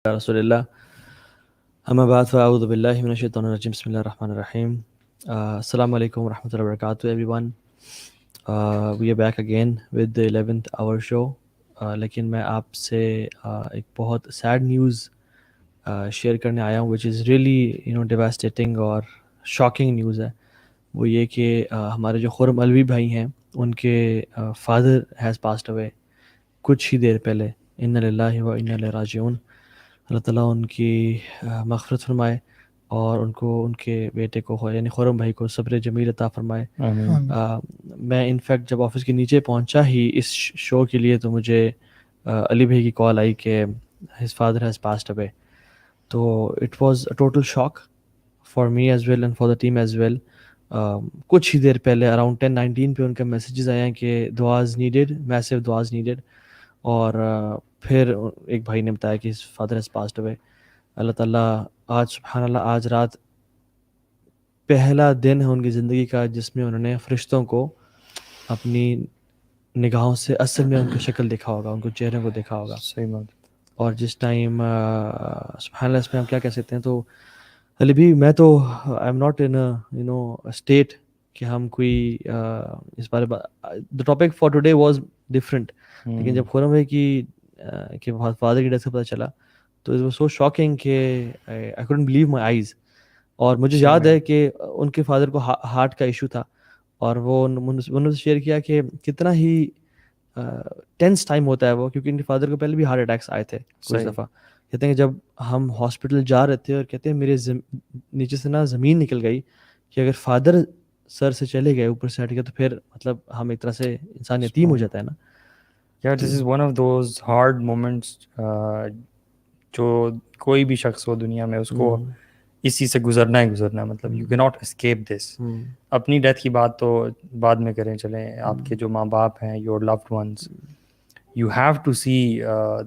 رسول اللہ اما بعد فاعوذ باللہ من الشیطان الرجیم بسم اللہ الرحمن الرحیم. السلام علیکم ورحمۃ اللہ وبرکاتہ everyone. We are back again with the 11th hour show. لیکن میں آپ سے ایک بہت سیڈ نیوز شیئر کرنے آیا ہوں وچ از ریئلی ڈیواسٹیٹنگ اور شاکنگ نیوز ہے. وہ یہ کہ ہمارے جو خرم علوی بھائی ہیں ان کے فادر ہیز پاسڈ اوے کچھ ہی دیر پہلے. انا للہ و انا الیہ راجعون. اللہ تعالیٰ ان کی مغفرت فرمائے اور ان کو ان کے بیٹے کو یعنی خرم بھائی کو صبر جمیل عطا فرمائے. میں انفیکٹ جب آفس کے نیچے پہنچا ہی اس شو کے لیے تو مجھے علی بھائی کی کال آئی کہ his father has passed away. تو it was a total shock for me as well and for the team as well. کچھ ہی دیر پہلے اراؤنڈ 10-19 پہ ان کے میسیجز آئے ہیں کہ دعاز نیڈیڈ, میسو دعاز نیڈیڈ. اور پھر ایک بھائی نے بتایا کہ فادر ہیز پاسڈ اوے. اللہ تعالیٰ آج سبحان اللہ آج رات پہلا دن ہے ان کی زندگی کا جس میں انہوں نے فرشتوں کو اپنی نگاہوں سے اصل میں ان کی شکل دیکھا ہوگا, ان کو چہرے کو دیکھا ہوگا. صحیح بات. اور جس ٹائم سبحان اللہ اس میں ہم کیا کہہ سکتے ہیں. تو علی بھی میں تو I am not in state کہ ہم کوئی اس بارے the topic for today was different. لیکن جب خرم بھائی کی کہ فادر کی ڈیتھ سے پتہ چلا تو اٹ واز سو شاکنگ کہ I couldn't believe my eyes. اور مجھے یاد ہے کہ ان کے فادر کو ہارٹ کا ایشو تھا اور وہ انہوں نے شیئر کیا کہ کتنا ہی ٹینس ٹائم ہوتا ہے وہ, کیونکہ ان کے فادر کو پہلے بھی ہارٹ اٹیکس آئے تھے کچھ دفعہ. کہتے ہیں کہ جب ہم ہاسپٹل جا رہے تھے اور کہتے ہیں میرے نیچے سے نا زمین نکل گئی کہ اگر فادر سر سے چلے گئے اوپر سے ہٹ گیا تو پھر مطلب ہم ایک طرح سے انسان یتیم ہو جاتا ہے نا. Yeah, this is one of those hard moments جو کوئی بھی شخص ہو دنیا میں اس کو اس چیز سے گزرنا ہی گزرنا ہے. مطلب یو کی ناٹ اسکیپ دس. اپنی ڈیتھ کی بات تو بعد میں کریں, چلیں آپ کے جو ماں باپ ہیں, your loved ones, you have to see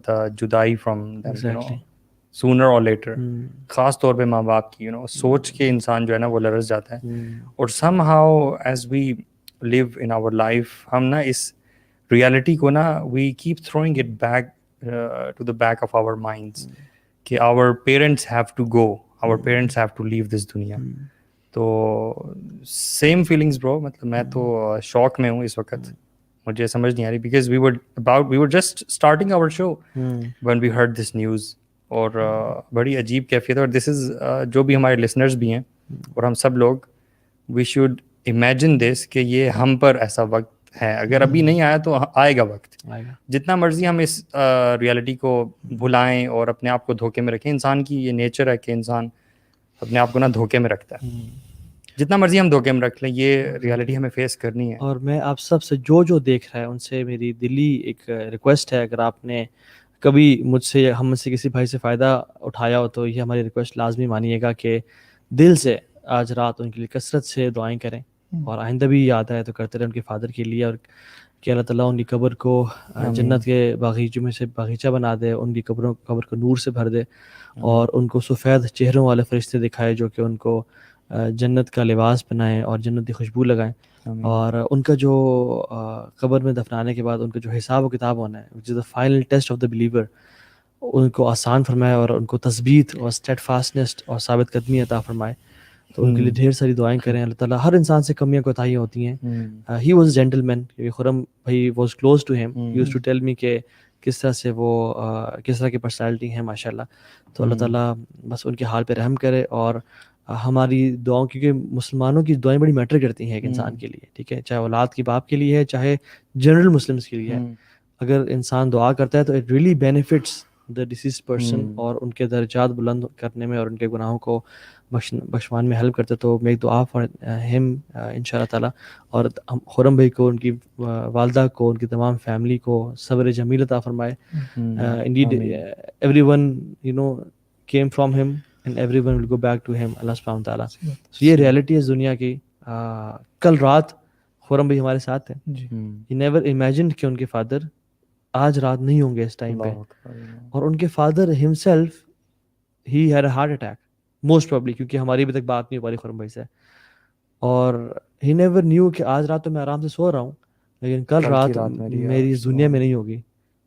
the جدائی from them you know sooner or later. خاص طور پہ ماں باپ کی سوچ کے انسان جو ہے نا وہ لرز جاتا ہے. اور somehow as we live in our life ہم نا اس ریالٹی کو نا we keep throwing it back to the back of our minds کہ our parents have to go, our parents have to leave this دنیا. تو same feelings برو. مطلب میں تو شوق میں ہوں اس وقت, مجھے سمجھ نہیں آ رہی because we were just starting our show when we heard this news. اور بڑی عجیب کیفیت ہے. اور دس از جو بھی ہمارے لسنرز بھی ہیں اور ہم سب لوگ وی شوڈ امیجن دس کہ یہ ہم پر ایسا وقت ہے. اگر ابھی نہیں آیا تو آئے گا وقت. جتنا مرضی ہم اس ریالٹی کو بھلائیں اور اپنے آپ کو دھوکے میں رکھیں, انسان کی یہ نیچر ہے کہ انسان اپنے آپ کو نا دھوکے میں رکھتا ہے. جتنا مرضی ہم دھوکے میں رکھ لیں یہ ریالٹی ہمیں فیس کرنی ہے. اور میں آپ سب سے جو دیکھ رہا ہے ان سے میری دلی ایک ریکویسٹ ہے, اگر آپ نے کبھی ہم سے کسی بھائی سے فائدہ اٹھایا ہو تو یہ ہماری ریکویسٹ لازمی مانیے گا کہ دل سے آج رات ان کے لیے کثرت سے دعائیں کریں اور آئندہ بھی یاد آئے تو کرتے رہیں ان کے فادر کے لیے. اور کہ اللہ تعالیٰ ان کی قبر کو جنت کے باغیچوں میں سے باغیچہ بنا دے, ان کی قبر کو نور سے بھر دے اور ان کو سفید چہروں والے فرشتے دکھائے جو کہ ان کو جنت کا لباس پہنائیں اور جنت کی خوشبو لگائیں. اور ان کا جو قبر میں دفنانے کے بعد ان کا جو حساب و کتاب ہونا ہے which is the final test of the believer, ان کو آسان فرمائے اور ان کو تثبیت اور اسٹیڈ فاسٹنس اور ثابت قدمی عطا فرمائے. تو ان کے لیے ڈھیر ساری دعائیں کریں. اللہ تعالیٰ ہر انسان سے کمیاں کوتاہیاں ہوتی ہیں. ہی واز اے جینٹل مین, خرم بھائی was close to him, he used to tell me کہ کس طرح سے وہ کس طرح کی پرسنالٹی ہیں ماشاء اللہ. تو اللہ تعالیٰ بس ان کے حال پہ رحم کرے اور ہماری دعاؤں, کیونکہ مسلمانوں کی دعائیں بڑی میٹر کرتی ہیں ایک انسان کے لیے, ٹھیک ہے, چاہے اولاد کی باپ کے لیے ہے چاہے جنرل مسلمس کے لیے ہے. اگر انسان دعا کرتا ہے تو it really benefits the disease person اور ان کے درجات بلند کرنے میں اور ان کے گناہوں کو بخشوان میں ہیلپ کرتے. تو میک دعا فار ہم ان شاء اللہ تعالیٰ. اور خرم بھائی کو, ان کی والدہ کو, ان کی تمام فیملی کو صبر جمیل عطا فرمائے. Indeed every one came from him and everyone will go back to him, اللہ سبحانہ وتعالیٰ. So یہ ریالٹی ہے دنیا کی. کل رات خرم بھائی ہمارے ساتھ ہیں. He never imagined کہ ان کے فادر آج رات نہیں ہوں گے اس ٹائم پہ. اور ان کے father himself he had a heart attack most probably, کیونکہ ہماری ابھی تک بات نہیں ہو پا رہی خرم بھائی سے. اور he never knew کہ آج رات تو میں آرام سے سو رہا ہوں لیکن کل رات میری اس دنیا میں نہیں ہوگی.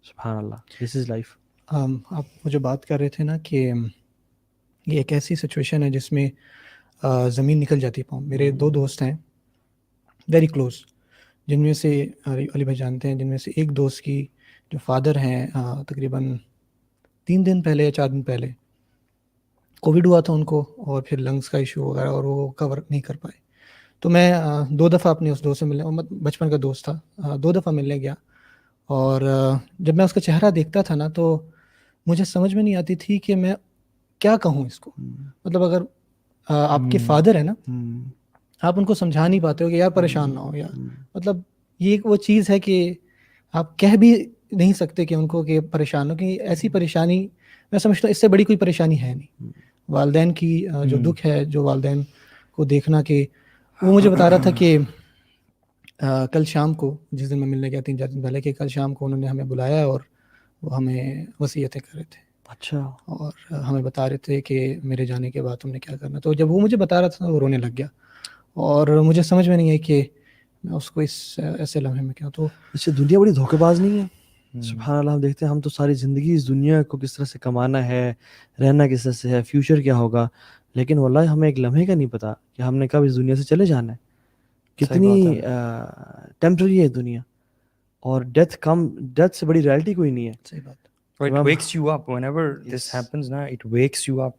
سبحان اللہ, this is life. آپ مجھے بات کر رہے تھے نا کہ یہ ایک ایسی سچویشن ہے جس میں زمین نکل جاتی ہے پاؤں. میرے 2 دوست ہیں ویری کلوز، جن میں سے علی بھائی جانتے ہیں، جن میں سے ایک دوست کی جو فادر ہیں تقریباً 3 دن پہلے یا 4 دن پہلے کووڈ ہوا تھا ان کو، اور پھر لنگس کا ایشو وغیرہ، اور وہ کور نہیں کر پائے. تو میں 2 دفعہ اپنے اس دوست سے ملنے، بچپن کا دوست تھا، 2 دفعہ ملنے گیا. اور جب میں اس کا چہرہ دیکھتا تھا نا تو مجھے سمجھ میں نہیں آتی تھی کہ میں کیا کہوں اس کو. مطلب اگر آپ کے فادر ہیں نا، آپ ان کو سمجھا نہیں پاتے ہو کہ یار پریشان نہ ہو، یا مطلب یہ ایک وہ چیز ہے کہ آپ کہہ بھی نہیں سکتے کہ ان کو کہ پریشان ہو، کہ ایسی پریشانی میں سمجھتا ہوں اس سے بڑی کوئی پریشانی ہے نہیں. والدین کی جو دکھ ہے، جو والدین کو دیکھنا، کہ وہ مجھے بتا رہا تھا کہ کل شام کو، جس دن میں ملنے گیا 3-4 دن پہلے، کہ کل شام کو انہوں نے ہمیں بلایا اور وہ ہمیں وصیتیں کر رہے تھے. اچھا. اور ہمیں بتا رہے تھے کہ میرے جانے کے بعد تم نے کیا کرنا. تو جب وہ مجھے بتا رہا تھا وہ رونے لگ گیا، اور مجھے سمجھ میں نہیں ہے کہ میں اس کو اس ایسے لمحے میں کیا. تو اس سے دنیا بڑی دھوکے باز نہیں ہے؟ سبحان اللہ. ہم دیکھتے ہیں ہم تو ساری زندگی اس دنیا کو کس طرح سے کمانا ہے، رہنا کس طرح سے ہے، فیوچر کیا ہوگا، لیکن واللہ ہمیں ایک لمحے کا نہیں پتا کہ ہم نے کب اس دنیا سے چلے جانا ہے. کتنی ٹیمپرری ہے دنیا، اور ڈیتھ سے بڑی ریالٹی کوئی نہیں ہے. صحیح بات. It wakes you up whenever this happens نا, it wakes you up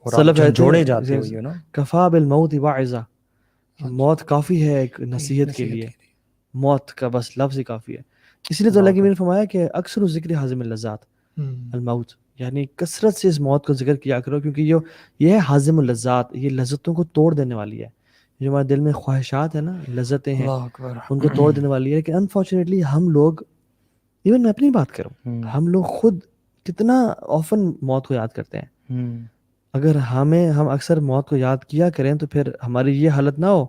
اور سلف آپ جھنجھوڑے جاتے ہو, کفا بالموت واعظہ، موت کافی ہے ایک نصیحت کے لیے. موت کا بس لفظ ہی کافی ہے. اس لیے تو اللہ کی نے فرمایا کہ اکثر ذکر حازم اللذات الموت، یعنی کثرت سے اس موت کا ذکر کیا کرو، کیونکہ یہ ہے حازم اللذات، یہ لذتوں کو توڑ دینے والی ہے. جو ہمارے دل میں خواہشات ہیں نا، لذتیں ہیں، ان کو توڑ دینے والی ہے. لیکن انفارچونیٹلی ہم لوگ، ایون میں اپنی بات کروں، ہم لوگ خود کتنا آفن موت کو یاد کرتے ہیں. اگر ہم اکثر موت کو یاد کیا کریں تو پھر ہماری یہ حالت نہ ہو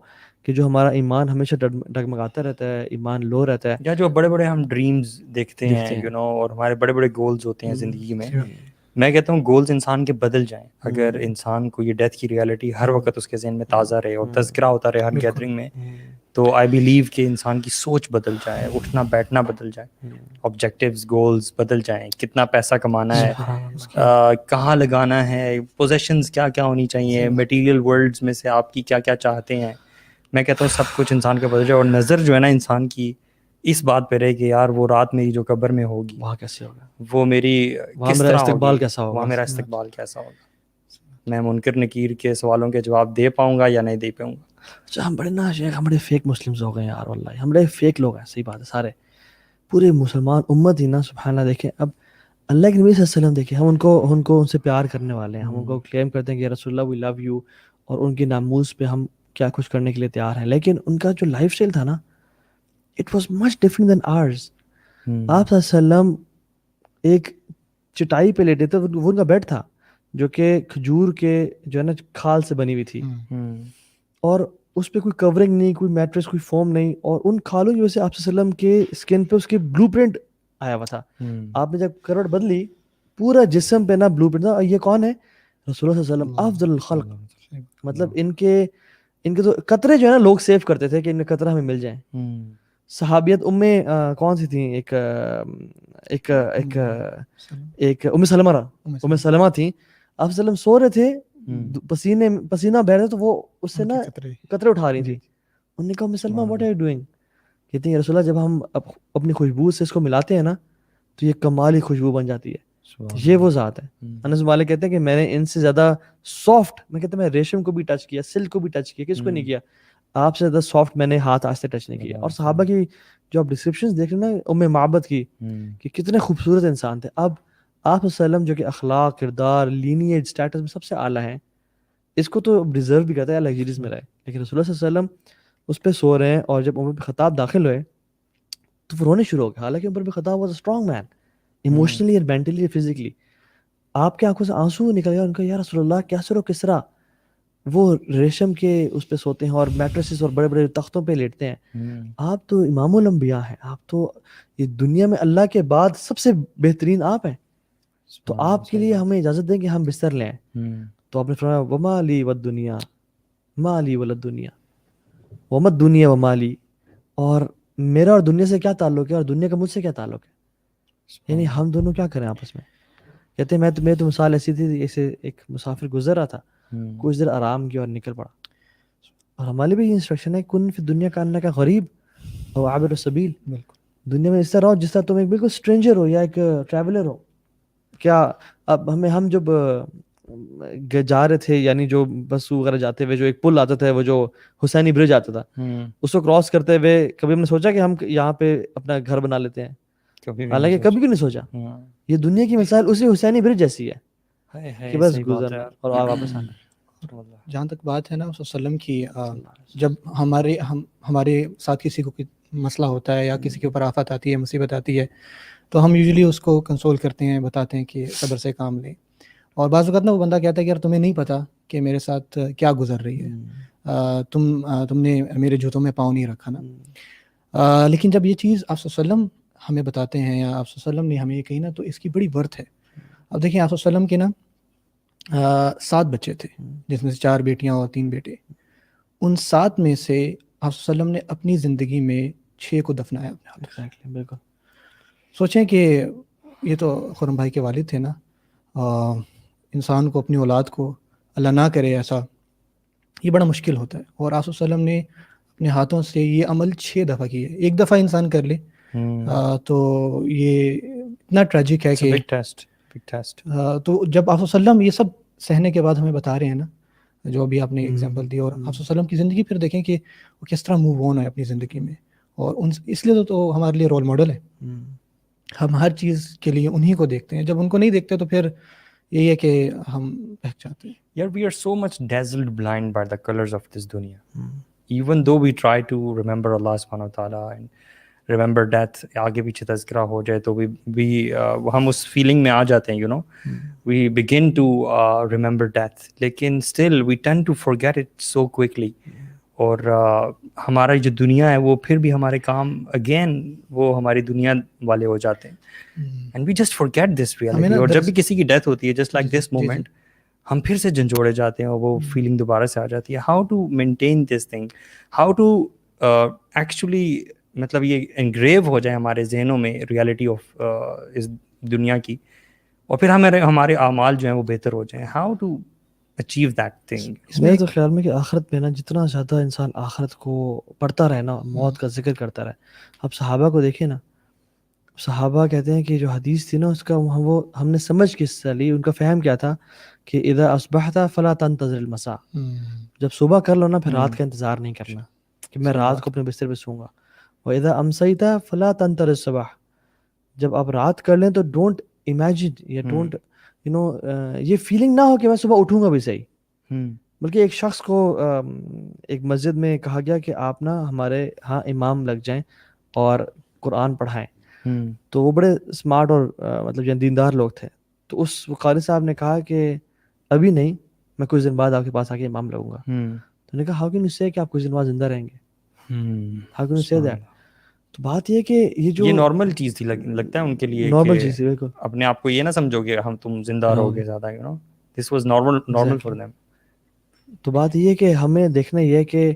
کہ جو ہمارا ایمان ہمیشہ ڈگمگاتا رہتا ہے، ایمان لو رہتا ہے. یا جو بڑے بڑے ہم ڈریمز دیکھتے ہیں اور ہمارے بڑے بڑے گولز ہوتے ہیں زندگی میں، میں کہتا ہوں گولز انسان کے بدل جائیں اگر انسان کو یہ ڈیتھ کی ریالٹی ہر وقت اس کے ذہن میں تازہ رہے اور تذکرہ ہوتا رہے ہر گیدرنگ میں. تو آئی بلیو کہ انسان کی سوچ بدل جائے، اٹھنا بیٹھنا بدل جائے، آبجیکٹیوز گولز بدل جائیں، کتنا پیسہ کمانا ہے، کہاں لگانا ہے، پوزیشنز کیا کیا ہونی چاہیے، میٹیریل ورلڈز میں سے آپ کی کیا کیا چاہتے ہیں. میں کہتا ہوں سب کچھ انسان کا بدل جائے، اور نظر جو ہے نا انسان کی اس بات پہ رہے کہ یار وہ رات میری جو قبر میں ہوگی وہاں کیسے ہوگا، وہ میری کس طرح استقبال ہوگی، کیسا ہوگا، وہاں میرا استقبال کیسا ہوگا، میں منکر نکیر کے سوالوں کے جواب دے پاؤں گا یا نہیں دے پاؤں گا. اچھا ہم بڑے نا شیخ، ہم بڑے فیک مسلمز ہو گئے یار، واللہ ہم بڑے فیک لوگ ہیں. صحیح بات ہے، سارے پورے مسلمان امت ہی نا سبحان اللہ. دیکھیں اب اللہ کے نبی صلی اللہ علیہ وسلم، دیکھیں ہم ان سے پیار کرنے والے ہیں، ہم ان کو کلیم کرتے ہیں کہ رسول اللہ وی لو یو، اور ان کی ناموز پہ ہم کیا کچھ کرنے کے لیے تیار ہیں. لیکن ان کا جو لائف سٹائل تھا نا، اٹ واز مچ ڈفرنٹ دین آرز. آپ صلی اللہ علیہ وسلم ایک چٹائی پہ لیٹے تھے، وہ ان کا بیڈ تھا جو کہ کھجور کے جو ہے نا کھال سے بنی ہوئی تھی، اور اس پہ کوئی کورنگ نہیں، کوئی میٹریس، کوئی فوم نہیں، اور ان کھالوں کی وجہ سے آپ صلی اللہ علیہ وسلم کے اسکن پہ اس کے بلو پرنٹ آیا ہوا تھا. آپ نے جب کروٹ بدلی پورا جسم پہ نا بلو پرنٹ تھا. یہ کون ہے؟ رسول اللہ صلی اللہ علیہ وسلم، افضل الخلق. مطلب ان کے تو قطرے جو ہے نا لوگ سیو کرتے تھے کہ ان قطرہ ہمیں مل جائیں. صحابیت کون سی تھیں، ایک ام سلمہ تھیں. آپ صلی اللہ علیہ وسلم سو رہے تھے، پسینہ بہ رہے، تو وہ اس سے نا قطرے اٹھا رہی تھی. انہوں نے کہا ام سلمہ واٹ آر یو ڈوئنگ؟ کہتی ہیں رسول اللہ جب ہم اپنی خوشبو سے اس کو ملاتے ہیں نا تو یہ کمال ہی خوشبو بن جاتی ہے. یہ وہ ذات ہے. انس مالک کہتے ہیں کہ میں نے ان سے زیادہ سافٹ، میں کہتا ہوں میں ریشم کو بھی ٹچ کیا، سلک کو بھی ٹچ کیا، کس کو نہیں کیا، آپ سے زیادہ سافٹ میں نے ہاتھ آج سے ٹچ نہیں کیا. اور صحابہ کی جو آپ ڈسکرپشنز دیکھ رہے ہیں نا ام معبد کی، کہ کتنے خوبصورت انسان تھے. اب آپ صلی اللہ علیہ وسلم جو کہ اخلاق، کردار، لینیج، سٹیٹس میں سب سے اعلیٰ ہیں، اس کو تو ڈیزرو بھی کرتا ہے لگژریز میں رہے. لیکن رسول اللہ صلی اللہ علیہ وسلم اس پہ سو رہے ہیں، اور جب عمر بن خطاب داخل ہوئے تو وہ رونے شروع ہو گئے. حالانکہ Umar bin Khattab was a strong man, emotionally اور مینٹلی اور فزیکلی. آپ کے آنکھوں سے آنسو نکل گیا. ان کا یا رسول اللہ کیسر و کسرا وہ ریشم کے اس پہ سوتے ہیں اور میٹریسز اور بڑے بڑے تختوں پہ لیٹتے ہیں، آپ تو امام الانبیاء ہیں، آپ تو یہ دنیا میں اللہ کے بعد سب سے بہترین آپ ہیں، تو آپ کے لیے ہمیں اجازت دیں کہ ہم بستر لیں. تو آپ نے فرمایا وما لی والدنیا ما لی وللدنیا وما الدنیا وما لی، اور میرا اور دنیا سے کیا تعلق ہے اور دنیا کا مجھ سے کیا تعلق ہے. یعنی ہم دونوں کیا کریں آپس میں. کہتے ہیں میں تو مثال ایسی تھی ایسے ایک مسافر گزر رہا تھا, کچھ دیر آرام کیا اور نکل پڑا. اور ہمارے بھی یہ انسٹرکشن ہے کن فی دنیا کا انکا غریب او عابر السبیل, دنیا میں اس طرح رہو جس طرح تم ایک بالکل اسٹرینجر ہو یا ایک ٹریولر ہو. کیا اب ہم جب جا رہے تھے, یعنی جو بس وغیرہ جاتے ہوئے جو ایک پل آتا تھا, وہ جو حسینی برج آتا تھا, اس کو کراس کرتے ہوئے کبھی ہم نے سوچا کہ ہم یہاں پہ اپنا گھر بنا لیتے ہیں؟ حالانکہ کبھی بھی نہیں سوچا. یہ دنیا کی مثال اسی حسینی برج جیسی ہے کہ بس گزرنا اور واپس آنا. جہاں تک بات ہے نا صلی اللہ علیہ وسلم کی, جب ہمارے ساتھ کسی کو مسئلہ ہوتا ہے یا کسی کے اوپر آفت آتی ہے, مصیبت آتی ہے, تو ہم یوزلی اس کو کنسول کرتے ہیں, بتاتے ہیں کہ صبر سے کام لیں. اور بعض اوقات نا وہ بندہ کہتا ہے کہ یار تمہیں نہیں پتہ کہ میرے ساتھ کیا گزر رہی ہے, تم نے میرے جوتوں میں پاؤں نہیں رکھا نا. لیکن جب یہ چیز آپ صلی اللہ علیہ وسلم ہمیں بتاتے ہیں یا آپ صلی اللہ علیہ وسلم نے ہمیں یہ کہی نا, تو اس کی بڑی ورتھ ہے. اب دیکھیں آپ صلی اللہ علیہ وسلم کے نا 7 بچے تھے, جس میں سے 4 بیٹیاں اور 3 بیٹے. ان 7 میں سے آپ صلی اللہ علیہ وسلم نے اپنی زندگی میں 6 کو دفنایا اپنے ہاتھ. بالکل سوچیں کہ یہ تو خرم بھائی کے والد تھے نا, انسان کو اپنی اولاد کو اللہ نہ کرے ایسا, یہ بڑا مشکل ہوتا ہے. اور آپ صلی اللہ علیہ وسلم نے اپنے ہاتھوں سے یہ عمل 6 دفعہ کی ہے. ایک دفعہ انسان کر لے تو یہ اتنا ٹریجک ہے کہ تو جب آپ صلی اللہ علیہ وسلم یہ سب سہنے کے بعد ہمیں بتا رہے ہیں نا, جو ابھی آپ نے ایگزامپل دی, اور آپ صلی اللہ علیہ وسلم کی زندگی پھر دیکھیں کہ وہ کس طرح موو آن ہے اپنی زندگی میں, اور اس لیے تو ہمارے لیے رول ماڈل ہے. ہم ہر چیز کے لیے انہی کو دیکھتے ہیں, جب ان کو نہیں دیکھتے تو پھر یہی ہے کہ ہم بہک جاتے ہیں. Yet we are so much dazzled blind by the colors of this dunya. Even though we try to remember Allah subhanahu wa ta'ala and remember death, آگے پیچھے تذکرہ ہو جائے تو بھی ہم اس فیلنگ میں آ جاتے ہیں, you know, we begin to remember death, لیکن still we tend to forget it so quickly. اور ہمارا جو دنیا ہے وہ پھر بھی ہمارے کام اگین وہ ہماری دنیا والے ہو جاتے ہیں, and we just forget this reality. اور جب بھی کسی کی ڈیتھ ہوتی ہے جسٹ لائک دس مومنٹ, ہم پھر سے جھنجھوڑے جاتے ہیں اور وہ فیلنگ دوبارہ سے آ جاتی ہے. How to maintain this thing, how to actually مطلب یہ انگریو ہو جائے ہمارے ذہنوں میں ریالٹی آف اس دنیا کی, اور پھر ہمارے اعمال جو ہیں وہ بہتر ہو جائیں. How to achieve that thing. میرے تو خیال میں کہ آخرت میں نا جتنا زیادہ انسان آخرت کو پڑھتا رہے نا, موت کا ذکر کرتا رہے. اب صحابہ کو دیکھیں نا, صحابہ کہتے ہیں کہ جو حدیث تھی نا اس کا وہ ہم نے سمجھ کس سے لی, ان کا فہم کیا تھا کہ اذا اصبحت فلا تنتظر المساء, جب صبح کر لو نا پھر رات کا انتظار نہیں کرنا کہ میں رات کو اپنے بستر پہ سوں گا. واذا امسیت فلا تنتظر الصبح, جب آپ رات کر لیں تو ڈونٹ امیجن یا ڈونٹ یو نو یہ فیلنگ نہ ہو کہ میں صبح اٹھوں گا بھی صحیح. بلکہ ایک شخص کو ایک مسجد میں کہا گیا کہ آپ نا ہمارے ہاں امام لگ جائیں اور قرآن پڑھائیں. تو وہ بڑے اسمارٹ اور مطلب جو دیندار لوگ تھے, تو اس قاری صاحب نے کہا کہ ابھی نہیں, میں کچھ دن بعد آپ کے پاس آ کے امام لگوں گا. تو نے کہا ہاؤ کین یو سے کہ آپ کچھ دن بعد زندہ رہیں گے, ہاؤ کین یو سے دیٹ. تو بات یہ کہ یہ نارمل چیز تھی لگتا ہے ان کے لیے, نارمل چیز تھی بالکل. اپنے آپ کو یہ نہ سمجھو کہ ہم تم زندہ رہو گے زیادہ, you know this was normal for them. تو بات یہ ہے کہ ہمیں دیکھنا یہ ہے کہ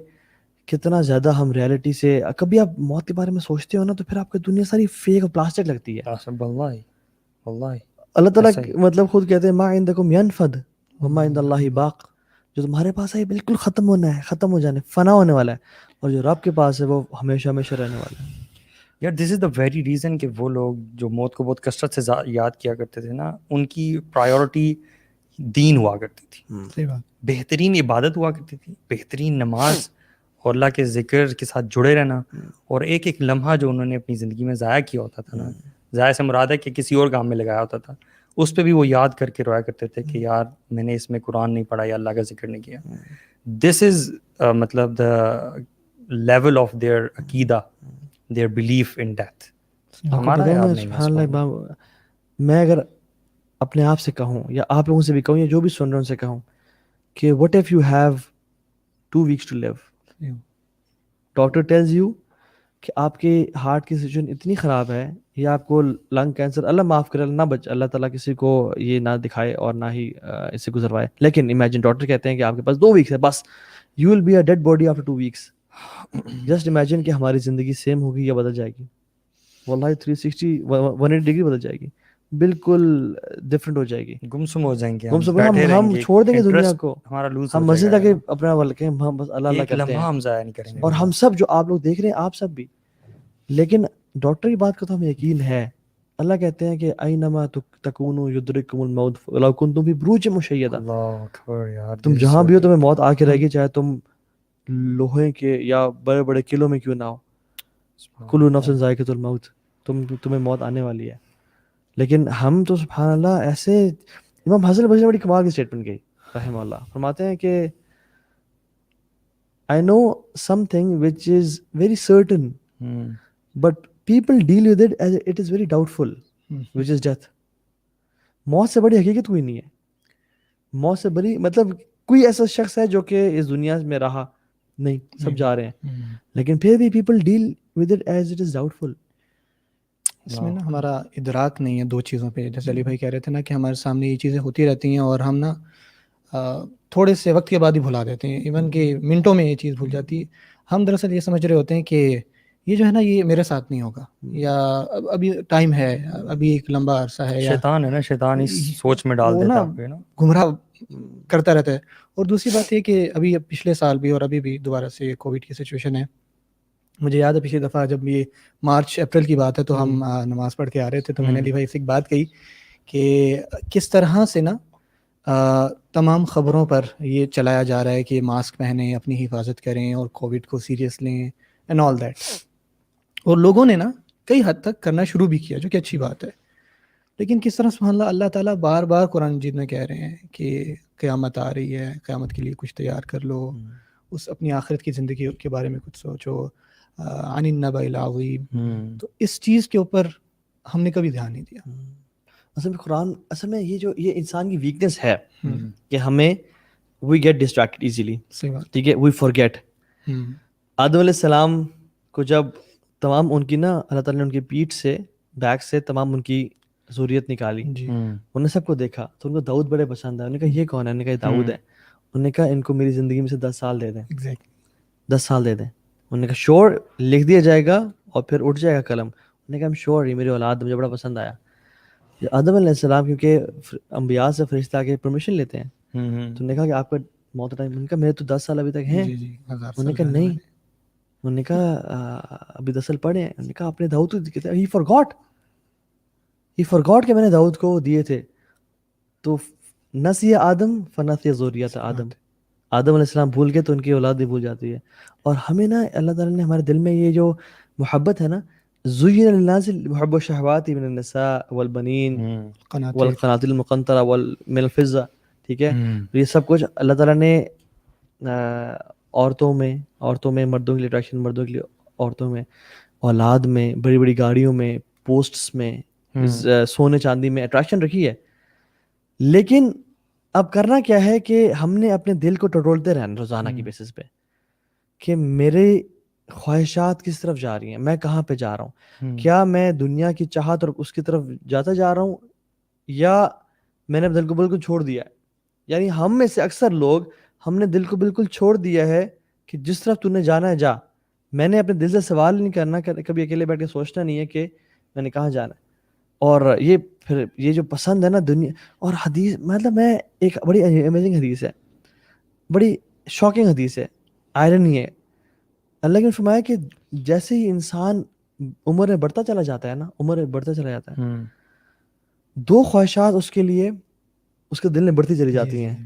کتنا زیادہ ہم ریالٹی سے, کبھی آپ موت کے بارے میں سوچتے ہو نا تو پھر آپ کو دنیا ساری فیک اور پلاسٹک لگتی ہے. اللہ تعالیٰ مطلب خود کہتے ہیں ما عندکم ینفد وما عند اللہ باق, جو تمہارے پاس ہے بالکل ختم ہونا ہے, ختم ہو جانے, فنا ہونے والا ہے, اور جو رب کے پاس ہے وہ ہمیشہ ہمیشہ رہنے والا ہے. یار دس از دا ویری ریزن کہ وہ لوگ جو موت کو بہت کثرت سے یاد کیا کرتے تھے نا, ان کی پرائیورٹی دین ہوا کرتی تھی, بہترین عبادت ہوا کرتی تھی, بہترین نماز اور اللہ کے ذکر کے ساتھ جڑے رہنا, اور ایک ایک لمحہ جو انہوں نے اپنی زندگی میں ضائع کیا ہوتا تھا نا, ضائع سے مراد ہے کہ کسی اور کام میں لگایا ہوتا تھا, اس پہ بھی وہ یاد کر کے رویا کرتے تھے کہ یار میں نے اس میں قرآن نہیں پڑھا یا اللہ کا ذکر نہیں کیا. دس از مطلب دا لیول آف دیئر عقیدہ, دیئر بلیف ان ڈیتھ. میں اگر اپنے آپ سے کہوں یا آپ لوگوں سے بھی کہوں یا جو بھی سن رہے ہیں ان سے کہوں کہ what if you have 2 weeks to leave, doctor tells you کہ آپ کے ہارٹ کی سچویشن اتنی خراب ہے یا آپ کو لنگ کینسر, اللہ معاف کرے, اللہ نہ بچ, اللہ تعالیٰ کسی کو یہ نہ دکھائے اور نہ ہی اس سے گزروائے, لیکن امیجن ڈاکٹر کہتے ہیں کہ آپ کے پاس 2 weeks ہے بس, you will be a dead body after 2 weeks. Just imagine کہ ہماری زندگی سیم ہوگی یا بدل جائے گی. واللہ 360 180 ڈگری بدل جائے گی, بالکل ڈفرینٹ ہو جائے گی. گمسم ہو جائیں گے, ہم سب ہم چھوڑ دیں گے دنیا کو, ہمارا لوز ہم مسجد آ کے اپنا ولکے ہم بس اللہ اللہ ایک کرتے لمحہ ہیں, ہم ضائع نہیں کریں گے. اور ہم سب جو آپ لوگ دیکھ رہے ہیں آپ سب بھی, لیکن ڈاکٹر کی بات کا تو ہمیں یقین ہے. اللہ کہتے ہیں کہ اینما تکونوا یدرککم الموت ولو کنتم فی بروج مشیدہ, اللہ اکبر یار, تم جہاں بھی ہو تمہیں موت آ کے رہے گی, چاہے تم لوہے کے یا بڑے بڑے قلعوں میں کیوں نہ ہو. کل نفس ذائقۃ الموت, تمہیں موت آنے والی ہے. لیکن ہم تو سبحان اللہ ایسے, امام حسن بصری نے بڑی کمال کی اسٹیٹمنٹ کی رحمہ اللہ, فرماتے ہیں کہ I know something which is very certain, but people deal with it as it is very doubtful, which is death. موت سے بڑی حقیقت کوئی نہیں ہے. موت سے بڑی مطلب کوئی ایسا شخص ہے جو کہ اس دنیا میں رہا نہیں, سب جا رہے ہیں, لیکن پھر بھی people deal with it as it is doubtful. اس میں نا ہمارا ادراک نہیں ہے دو چیزوں پہ. جیسے علی بھائی کہہ رہے تھے نا کہ ہمارے سامنے یہ چیزیں ہوتی رہتی ہیں اور ہم نا تھوڑے سے وقت کے بعد ہی بھلا دیتے ہیں, ایون کہ منٹوں میں یہ چیز بھول جاتی ہے. ہم دراصل یہ سمجھ رہے ہوتے ہیں کہ یہ جو ہے نا یہ میرے ساتھ نہیں ہوگا, یا ابھی ٹائم ہے, ابھی ایک لمبا عرصہ ہے, یا شیطان ہے نا, شیطان اس سوچ میں ڈال دیتا ہے آپ کو نا, گمراہ کرتا رہتا ہے. اور دوسری بات یہ کہ ابھی پچھلے سال بھی اور ابھی بھی دوبارہ سے کووڈ کی سچویشن ہے. مجھے یاد ہے پچھلی دفعہ جب یہ مارچ اپریل کی بات ہے تو ہم نماز پڑھ کے آ رہے تھے, تو میں نے علی بھائی سے ایک بات کہی کہ کس طرح سے نا تمام خبروں پر یہ چلایا جا رہا ہے کہ ماسک پہنیں, اپنی حفاظت کریں اور کووڈ کو سیریس لیں اینڈ آل دیٹ. اور لوگوں نے نا کئی حد تک کرنا شروع بھی کیا, جو کہ اچھی بات ہے. لیکن کس طرح سبحان اللہ اللہ تعالیٰ بار بار قرآن مجید میں کہہ رہے ہیں کہ قیامت آ رہی ہے, قیامت کے لیے کچھ تیار کر لو, اس اپنی آخرت کی زندگی کے بارے میں کچھ سوچو, عن النبأ العظیم. تو اس چیز کے اوپر ہم نے کبھی دھیان نہیں دیا. اصل میں قرآن, اصل میں یہ انسان کی ویکنیس ہے کہ ہمیں وی گیٹ ڈسٹریکٹڈ ایزیلی, ٹھیک ہے, وی فارگیٹ. آدم علیہ السلام کو جب تمام ان کی نا اللہ تعالیٰ نے ان کی پیٹھ سے بیک سے تمام ان کی ذریت نکالی, انہوں نے سب کو دیکھا تو ان کو داؤد بڑے پسند آئے. انہوں نے کہا یہ کون ہے؟ انہوں نے کہا یہ داؤد ہے. انہوں نے کہا ان کو میری زندگی میں سے 10 سال دے دیں, 10 سال دے دیں. انہوں نے کہا شور, لکھ دیا جائے گا اور پھر اٹھ جائے گا قلم. انہوں نے کہا شور, یہ میری اولاد مجھے بڑا پسند آیا. آدم علیہ السلام کیونکہ انبیاء سے فرشتہ کے پرمیشن لیتے ہیں, تو انہوں نے کہا کہ آپ کا موت ٹائم, انہوں نے کہا میرے تو 10 سال ابھی تک ہیں. انہوں نے کہا نہیں, انہوں نے کہا ابھی 10 سال پڑھے ہیں. انہوں نے کہا آپ نے داؤد کو دیے تھے, ہی فارگاٹ کہ میں نے داؤد کو دیے تھے. تو نسی آدم فنسی ذریت آدم, آدم علیہ السلام بھول گئے تو ان کی اولاد بھی بھول جاتی ہے. اور ہمیں نا اللہ تعالیٰ نے ہمارے دل میں یہ جو محبت ہے نا, زین للناس حب الشہوات من النساء والبنین والقناطر المقنطرہ من الفضہ, ٹھیک ہے, یہ سب کچھ اللہ تعالیٰ نے عورتوں میں مردوں کے لیے اٹریکشن, مردوں کے لیے عورتوں میں, اولاد میں, بڑی بڑی گاڑیوں میں, پوسٹس میں, سونے چاندی میں اٹریکشن رکھی ہے. لیکن اب کرنا کیا ہے کہ ہم نے اپنے دل کو ٹٹولتے رہنا روزانہ کی بیسس پہ کہ میرے خواہشات کس طرف جا رہی ہیں, میں کہاں پہ جا رہا ہوں, کیا میں دنیا کی چاہت اور اس کی طرف جاتا جا رہا ہوں, یا میں نے دل کو بالکل چھوڑ دیا ہے. یعنی ہم میں سے اکثر لوگ, ہم نے دل کو بالکل چھوڑ دیا ہے کہ جس طرف تو نے جانا ہے جا. میں نے اپنے دل سے سوال نہیں کرنا, کبھی اکیلے بیٹھ کے سوچنا نہیں ہے کہ میں نے کہاں جانا ہے. اور یہ پھر یہ جو پسند ہے نا دنیا اور حدیث, مطلب میں ایک بڑی امیزنگ حدیث ہے, بڑی شاکنگ حدیث ہے, آئرنی ہے. اللہ نے فرمایا کہ جیسے ہی انسان عمر میں بڑھتا چلا جاتا ہے نا, دو خواہشات اس کے لیے اس کے دل میں بڑھتی چلی جاتی ہیں.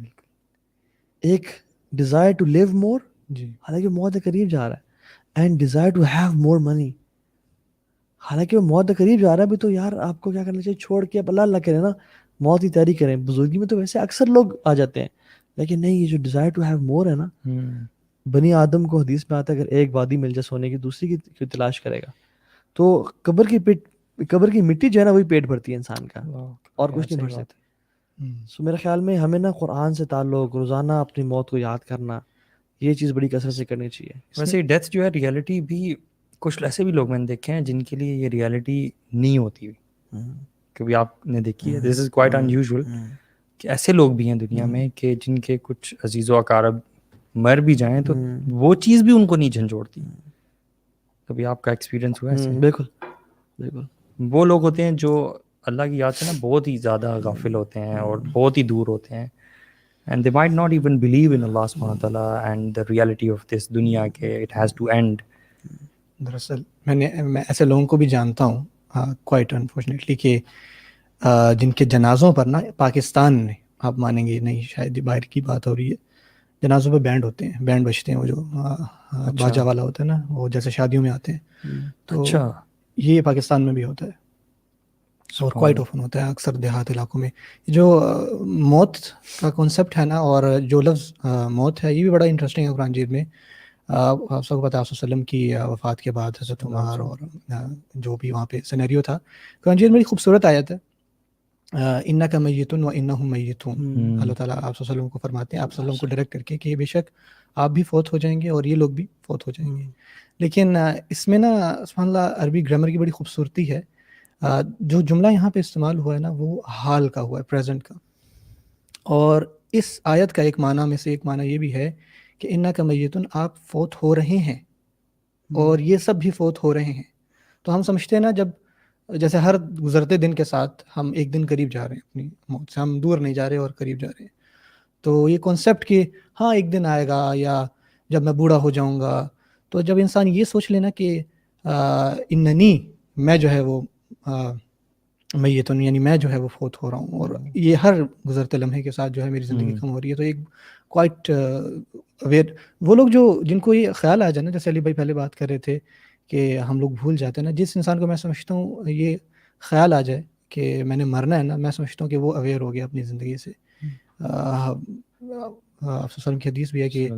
ایک ڈیزائر ٹو لیو مور, حالانکہ موت کے قریب جا رہا ہے, and desire to have more money, حالانکہ وہ موت کے قریب جا رہا ہے بھی. تو یار آپ کو کیا کرنا چاہیے, چھوڑ کے اب اللہ کرے نا, موت کی تیاری کریں. بزرگی میں تو ویسے اکثر لوگ آ جاتے ہیں, لیکن نہیں, یہ جو ڈیزائر ٹو ہیو مور ہے نا, بنی آدم کو حدیث میں آتا ہے اگر ایک وادی مل جائے سونے کی, دوسری کی تلاش کرے گا. تو قبر کی مٹی جو ہے نا وہی پیٹ بھرتی ہے انسان کا, اور کچھ نہیں بھر سکتی. سو میرے خیال میں ہمیں نا قرآن سے تعلق, روزانہ اپنی موت کو یاد کرنا, یہ چیز بڑی کثرت سے کرنی چاہیے. ویسے ڈیتھ جو ہے ریئلٹی بھی, کچھ ایسے بھی لوگ میں نے دیکھے ہیں جن کے لیے یہ ریئلٹی نہیں ہوتی ہوئی, کبھی آپ نے دیکھی ہے, دس از کوائٹ ان یوزول, کہ ایسے لوگ بھی ہیں دنیا میں کہ جن کے کچھ عزیز و اقارب مر بھی جائیں تو وہ چیز بھی ان کو نہیں جھنجھوڑتی. کبھی آپ کا ایکسپیرینس ہوا ہے؟ بالکل, بالکل. وہ لوگ ہوتے ہیں جو اللہ کی یاد سے نا بہت ہی زیادہ غافل ہوتے ہیں اور بہت ہی دور ہوتے ہیں. And they might not even believe in Allah subhanahu wa ta'ala and the reality of this دنیا کہ it has to end. دراصل میں ایسے لوگوں کو بھی جانتا ہوں کوائٹ انفارچونیٹلی کہ جن کے جنازوں پر نا پاکستان میں آپ مانیں گے نہیں شاید باہر کی بات ہو رہی ہے, جنازوں پہ بینڈ ہوتے ہیں, بینڈ بجتے ہیں, وہ جو باجا والا ہوتا ہے نا, وہ جیسے شادیوں میں آتے ہیں, تو یہ پاکستان میں بھی ہوتا ہے اور کوائٹ اوفن ہوتا ہے اکثر دیہات علاقوں میں. جو موت کا کانسیپٹ ہے نا, اور جو لفظ موت ہے یہ بھی بڑا انٹرسٹنگ ہے قرآن مجید میں. آپ سب کو پتہ ہے آپ وسلم کی وفات کے بعد حضرت عمر اور جو بھی وہاں پہ سینیریو تھا, قرآن مجید میں بڑی خوبصورت آیت ہے, انک میت و انہم میتون. اللہ تعالیٰ آپ وسلم کو فرماتے ہیں, آپ وسلم کو ڈائریکٹ کر کے کہ بے شک آپ بھی فوت ہو جائیں گے اور یہ لوگ بھی فوت ہو جائیں گے. لیکن اس میں نا سبحان اللہ عربی گرامر کی بڑی خوبصورتی ہے. جو جملہ یہاں پہ استعمال ہوا ہے نا وہ حال کا ہوا ہے, پریزنٹ کا. اور اس آیت کا ایک معنی میں سے ایک معنی یہ بھی ہے کہ انک میتون, آپ فوت ہو رہے ہیں اور یہ سب بھی فوت ہو رہے ہیں. تو ہم سمجھتے ہیں نا جب جیسے ہر گزرتے دن کے ساتھ ہم ایک دن قریب جا رہے ہیں اپنی موت سے, ہم دور نہیں جا رہے اور قریب جا رہے ہیں. تو یہ کانسیپٹ کہ ہاں ایک دن آئے گا یا جب میں بوڑھا ہو جاؤں گا, تو جب انسان یہ سوچ لینا کہ اننی, میں جو ہے وہ میتون, یعنی میں جو ہے وہ فوت ہو رہا ہوں اور یہ ہر گزرتے لمحے کے ساتھ جو ہے میری زندگی کم ہو رہی ہے, تو ایک کوائٹ اویئر وہ لوگ جو جن کو یہ خیال آ جائے نا, جیسے علی بھائی پہلے بات کر رہے تھے کہ ہم لوگ بھول جاتے ہیں نا, جس انسان کو میں سمجھتا ہوں یہ خیال آ جائے کہ میں نے مرنا ہے نا, میں سمجھتا ہوں کہ وہ اویئر ہو گیا اپنی زندگی سے. وسلم کی حدیث بھی ہے کہ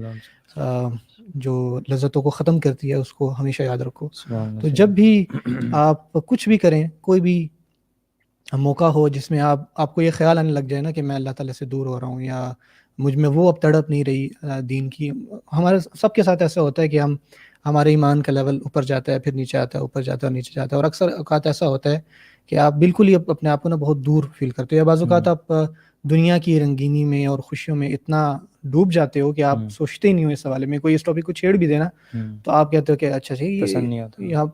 جو لذتوں کو ختم کرتی ہے اس کو ہمیشہ یاد رکھو. تو جب بھی آپ کچھ بھی کریں, کوئی بھی موقع ہو جس میں آپ کو یہ خیال آنے لگ جائے نا کہ میں اللہ تعالیٰ سے دور ہو رہا ہوں یا مجھ میں وہ اب تڑپ نہیں رہی دین کی. ہمارے سب کے ساتھ ایسا ہوتا ہے کہ ہمارے ایمان کا لیول اوپر جاتا ہے, پھر نیچے آتا ہے, اوپر جاتا ہے اور نیچے جاتا ہے, اور اکثر اوقات ایسا ہوتا ہے کہ آپ بالکل ہی اپنے آپ کو نا بہت دور فیل کرتے ہو, یا بعض اوقات آپ دنیا کی رنگینی میں اور خوشیوں میں اتنا ڈوب جاتے ہو کہ آپ سوچتے ہی نہیں ہو اس حوالے میں. کوئی اس ٹاپک کو چھیڑ بھی دینا تو آپ کہتے ہو کہ اچھا یہ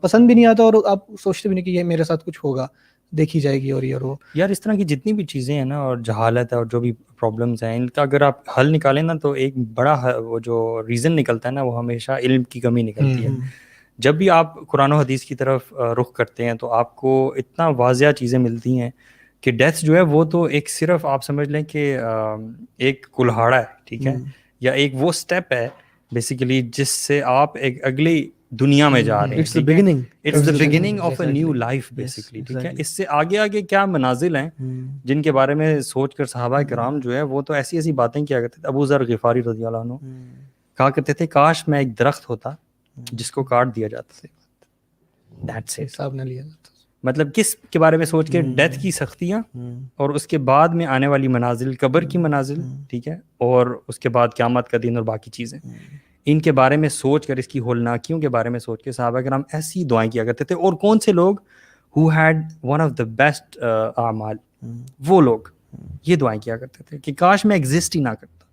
پسند بھی نہیں آتا, اور آپ سوچتے بھی نہیں کہ یہ میرے ساتھ کچھ ہوگا, دیکھی جائے گی اور یہ اور وہ. یار اس طرح کی جتنی بھی چیزیں ہیں نا, اور جہالت ہے اور جو بھی پرابلمز ہیں, ان کا اگر آپ حل نکالیں نا تو ایک بڑا وہ جو ریزن نکلتا ہے نا وہ ہمیشہ علم کی کمی نکلتی ہے. جب بھی آپ قرآن و حدیث کی طرف رخ کرتے ہیں تو آپ کو اتنا واضح چیزیں ملتی ہیں کہ ڈیتھ جو ہے وہ تو ایک صرف آپ سمجھ لیں کہ ایک کلہاڑا ہے, ٹھیک ہے, یا ایک وہ سٹیپ ہے بیسیکلی جس سے آپ ایک اگلی دنیا میں جا رہے ہیں. It's the beginning. It's the beginning of a new life basically, ٹھیک ہے. اس سے آگے آگے کیا منازل ہیں جن کے بارے میں سوچ کر صحابہ کرام جو ہے وہ تو ایسی ایسی باتیں کیا کرتے تھے. ابو ذر غفاری رضی اللہ عنہ کہا کرتے تھے کاش میں ایک درخت ہوتا جس کو کاٹ دیا جاتا تھا. That's it. حساب نہ لیا جاتا. مطلب کس کے بارے میں سوچ کے, ڈیتھ کی سختیاں اور اس کے بعد میں آنے والی منازل, قبر کی منازل, ٹھیک ہے, اور اس کے بعد قیامت کا دن اور باقی چیزیں, ان کے بارے میں سوچ کر, اس کی ہولناکیوں کے بارے میں سوچ کے صحابہ کرام ایسی دعائیں کیا کرتے تھے. اور کون سے لوگ who had one of the best اعمال, وہ لوگ یہ دعائیں کیا کرتے تھے کہ کاش میں ایگزسٹ ہی نہ کرتا,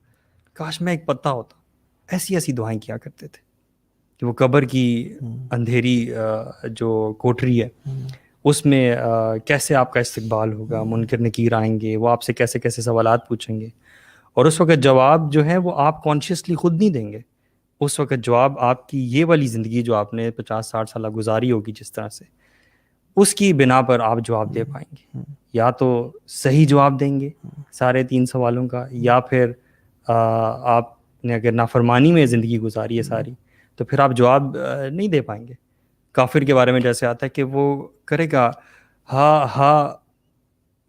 کاش میں ایک پتا ہوتا. ایسی ایسی دعائیں کیا کرتے تھے کہ وہ قبر کی اندھیری جو کوٹری ہے اس میں کیسے آپ کا استقبال ہوگا, منکر نکیر آئیں گے, وہ آپ سے کیسے کیسے سوالات پوچھیں گے, اور اس وقت جواب جو ہے وہ آپ کانشیسلی خود نہیں دیں گے. اس وقت جواب آپ کی یہ والی زندگی جو آپ نے 50-60 سالہ گزاری ہوگی جس طرح سے, اس کی بنا پر آپ جواب دے پائیں گے. یا تو صحیح جواب دیں گے سارے 3 سوالوں کا, یا پھر آپ نے اگر نافرمانی میں زندگی گزاری ہے ساری تو پھر آپ جواب نہیں دے پائیں گے. کافر کے بارے میں جیسے آتا ہے کہ وہ کرے گا ہاں ہاں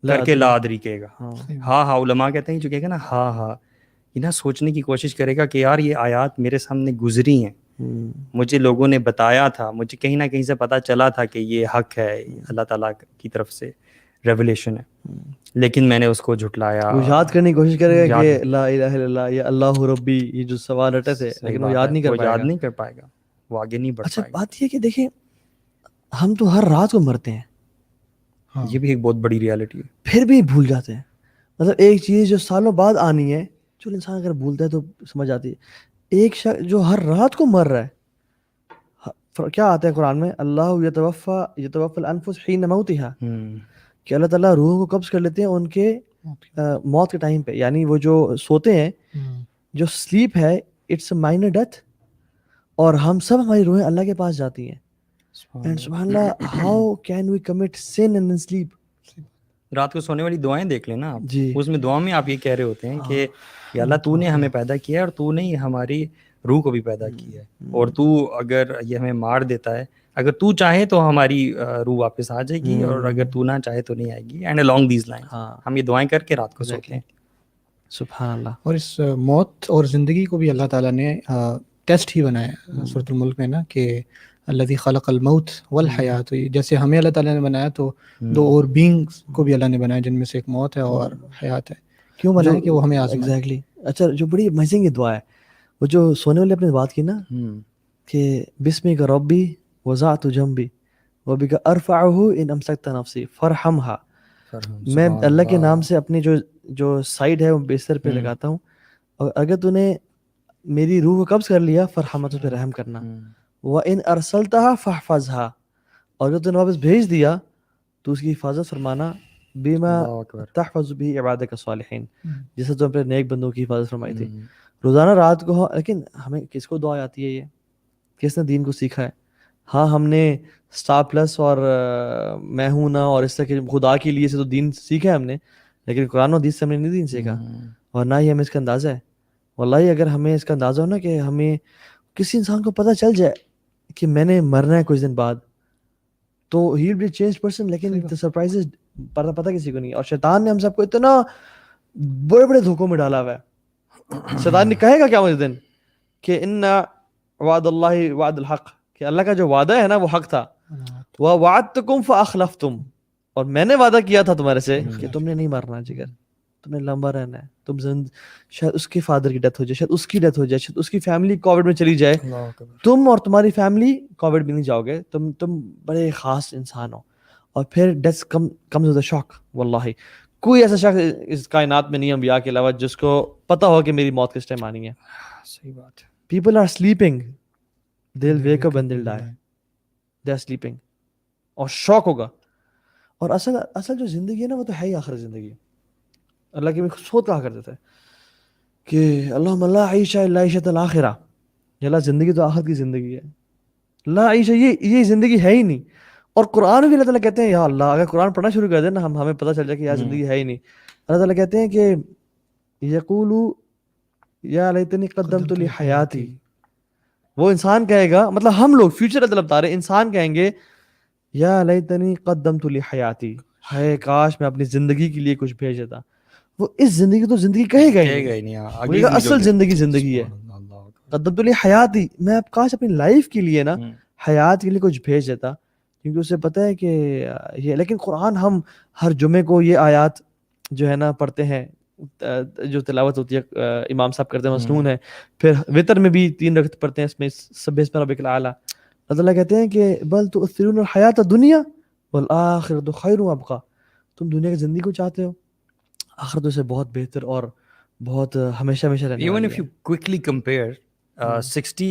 کر کے لا ادری کہے گا, ہاں ہاں علماء کہتے ہیں جو کہے گا نا ہاں ہاں, یہ نا سوچنے کی کوشش کرے گا کہ یار یہ آیات میرے سامنے گزری ہیں, مجھے لوگوں نے بتایا تھا, مجھے کہیں نہ کہیں سے پتہ چلا تھا کہ یہ حق ہے, اللہ تعالیٰ کی طرف سے ریولیشن ہے, لیکن میں نے اس کو جھٹلایا. وہ یاد کرنے کی کوشش کرے گا کہ لا الہ الا اللہ یا اللہ ربی, یہ جو سوال رٹے تھے, لیکن وہ یاد نہیں کر پائے گا, وہ آگے نہیں بڑھ پائے گا. اچھا بات یہ کہ دیکھیں ہم تو ہر رات کو مرتے ہیں, یہ بھی ایک بہت بڑی ریالٹی ہے, پھر بھی بھول جاتے ہیں. مطلب ایک چیز جو سالوں بعد آنی ہے, جو انسان اگر بھولتا ہے تو سمجھ آتی ہے. ایک شخص جو ہر رات کو مر رہا ہے, کیا آتا ہے قرآن میں, اللہ یتوفی الانفس حین موتہا, کہ اللہ تعالیٰ روحوں کو قبض کر لیتے ہیں ان کے موت کے ٹائم پہ, یعنی وہ جو سوتے ہیں, جو سلیپ ہے اٹس اے مائنر ڈیتھ, اور ہم سب ہماری روحیں اللہ کے پاس جاتی ہیں. اینڈ سبحان اللہ, how can we commit sin and sleep. رات کو سونے والی دعائیں دیکھ لینا آپ, جی, اس میں دعا میں آپ یہ کہہ رہے ہوتے ہیں کہ یا اللہ تو نے ہمیں پیدا کیا ہے اور تو نے ہی ہماری روح کو بھی پیدا کیا ہے, اور تو اگر یہ ہمیں مار دیتا ہے, اگر تو چاہے تو ہماری روح واپس آ جائے گی, اور اگر تو نہ چاہے تو نہیں آئے گی. اینڈ along these lines ہم یہ دعائیں کر کے رات کو سوتے ہیں. سبحان اللہ. اور اس موت اور زندگی کو بھی اللہ تعالیٰ نے ٹیسٹ ہی بنایا سورۃ الملک میں نا, کہ الذی خلق الموت والحیات, جیسے ہمیں اللہ تعالیٰ نے بنایا تو دو اور بینگس کو بھی اللہ نے بنایا جن میں سے ایک موت ہے اور حیات ہے. کیوں بنایا؟ کہ وہ ہمیں آزمائے. ایگزیکٹلی. اچھا, جو بڑی امیزنگ یہ دعا ہے, وہ جو سونے والے اپنے بات کی نا, کہ بسمک ربی وضعت جنبی وبک ارفعہ ان امسکت نفسی فرحمہا, میں اللہ کے نام سے اپنی جو سائڈ ہے وہ بستر پہ لگاتا ہوں, اور اگر تو نے میری روح کو قبض کر لیا فرحمت, اس پہ رحم کرنا. وَإِنْ أَرْسَلْتَهَا فَاحْفَظْهَا, اور اگر تو نے واپس بھیج دیا تو اس کی حفاظت فرمانا. بِمَا تَحْفَظُ بِهِ عِبَادَكَ الصَّالِحِينَ, جیسے تو اپنے نیک بندوں کی حفاظت فرمائی تھی. روزانہ رات کو, لیکن ہمیں کس کو دعا آتی ہے, یہ کس نے دین کو سیکھا ہے؟ ہاں, ہم نے اسٹار پلس اور میں ہوں نا اور اس طرح کے خدا کے لیے سے تو دین سیکھا ہے ہم نے, لیکن قرآن و حدیث سے ہم نے نہیں دین سیکھا, اور نہ ہی ہمیں اس کا اندازہ ہے. واللہ اگر ہمیں اس کا اندازہ ہو نا, کہ ہمیں کسی انسان کو پتہ چل جائے کہ میں نے مرنا ہے کچھ دن بعد, تو ہی ول بی چینج پرسن, لیکن سرپرائز پتہ کسی کو نہیں. اور شیطان نے ہم سب کو اتنا بڑے بڑے دھوکوں میں ڈالا ہوا ہے. شیطان نے کہے گا کیا اس دن کہ ان وعد اللہ وعد الحق, کہ اللہ کا جو وعدہ ہے نا وہ حق تھا. وَوَعَدْتُكُمْ فَأَخْلَفْتُمْ, اور میں نے وعدہ کیا تھا تمہارے سے کہ تم نے نہیں مرنا جگر, تم نے لمبا رہنا ہے. تم شاید اس کے فادر کی ڈیتھ ہو جائے, شاید اس کی ڈیتھ ہو جائے, شاید اس کی فیملی کووڈ میں چلی جائے, تم اور تمہاری فیملی کووڈ میں نہیں جاؤ گے, تم بڑے خاص انسان ہو. اور پھر ڈیتھ کمز ود اے شاک. واللہ کوئی ایسا شخص اس کائنات میں نہیں انبیاء کے علاوہ جس کو پتہ ہو کہ میری موت کس ٹائم آنی ہے. صحیح بات ہے. People are sleeping, they will wake up and they will die, they are sleeping, اور شوق ہوگا. اور اصل جو زندگی ہے نا وہ تو ہے ہی آخر زندگی. اللہ کے بھی خود کہا کرتے تھے کہ اللہم لا عیش الا عیشۃ الآخرہ, اللہ زندگی تو آخرت کی زندگی ہے. لا عیش, یہ زندگی ہے ہی نہیں. اور قرآن بھی اللہ تعالیٰ کہتے ہیں یا اللہ, اگر قرآن پڑھنا شروع کر دیں نا ہمیں پتہ چل جائے کہ یار زندگی ہے ہی نہیں. اللہ تعالیٰ کہتے ہیں کہ یقولو یا لیتنی قدمت لحیاتی, وہ انسان کہے گا, مطلب ہم لوگ فیوچر اللہ بتا رہے, انسان کہیں گے یا لیتنی قدمت لحیاتی, ہے کاش میں اپنی زندگی کے لیے کچھ بھیج دیتا. وہ اس زندگی تو زندگی کہے گا ہی نہیں, اصل زندگی ہے. قدمت لحیاتی, میں اب کاش اپنی لائف کے لیے نا حیات کے لیے کچھ بھیج دیتا, کیونکہ اسے پتہ ہے کہ یہ. لیکن قرآن ہم ہر جمعے کو یہ آیات جو ہے نا پڑھتے ہیں, جو تلاوت ہوتی ہے امام صاحب کرتے ہیں, مسنون ہے. پھر وتر میں بھی 3 رکعت پڑھتے ہیں, اس میں سبح اسم ربک الاعلیٰ. اللہ تعالیٰ کہتے ہیں کہ بل تؤثرون الحیات الدنیا والآخرۃ خیر وابقیٰ, تم دنیا کی زندگی کو چاہتے ہو, آخرت اسے بہت بہتر اور بہت ہمیشہ رہنے والی ہے. Even if you quickly compare 60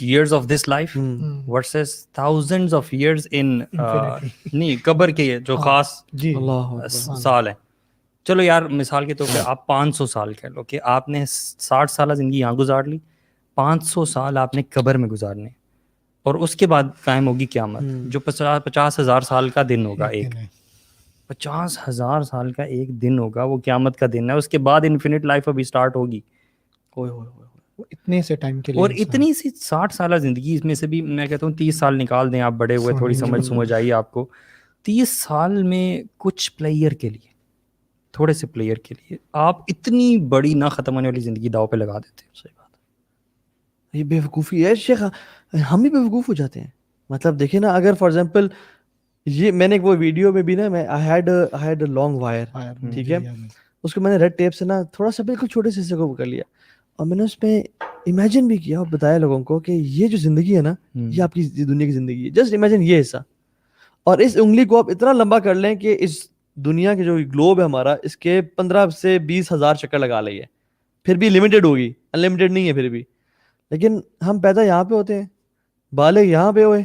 years of this life versus thousands of years in نہیں قبر کے جو خاص سال ہیں. چلو یار مثال کے طور پہ آپ 500 سال کہہ لو کہ آپ نے 60 سالہ زندگی یہاں گزار لی, 500 سال آپ نے قبر میں گزارنے, اور اس کے بعد قائم ہوگی قیامت جو 50,000 سال کا دن ہوگا. ایک 50,000 سال کا ایک دن ہوگا, وہ قیامت کا دن ہے. اس کے بعد انفینٹ لائف ابھی سٹارٹ ہوگی. اتنے سے ٹائم کے لیے, اور اتنی سی 60 سالہ زندگی, اس میں سے بھی میں کہتا ہوں 30 سال نکال دیں آپ, بڑے ہوئے تھوڑی سمجھ آئی آپ کو. 30 سال میں کچھ پلیئر کے لیے, تھوڑے سے پلیئر کے لیے آپ اتنی بڑی نہ ختم ہونے والی زندگی داؤ پہ لگا دیتے. صحیح بات ہے, یہ بے وقوفی ہے شیخ, ہم بھی بے وقوف ہو جاتے ہیں. مطلب دیکھیں نا, اگر فار ایگزامپل یہ میں نے وہ ویڈیو میں بھی نا, میں آئی ہیڈ لانگ وائر, ٹھیک ہے, اس کو میں نے ریڈ ٹیپ سے نا تھوڑا سا بالکل چھوٹے سے حصے کو کر لیا, اور میں نے اس میں امیجن بھی کیا اور بتایا لوگوں کو کہ یہ جو زندگی ہے نا یہ آپ کی دنیا کی زندگی ہے. جسٹ امیجن یہ حصہ, اور اس انگلی کو آپ اتنا لمبا کر لیں کہ اس دنیا کے جو گلوب ہے ہمارا, اس کے 15 سے 20 ہزار چکر لگا لئیے, پھر بھی لمیٹڈ ہوگی, انلمیٹڈ نہیں ہے پھر بھی. لیکن ہم پیدا یہاں پہ ہوتے ہیں, بالغ یہاں پہ ہوئے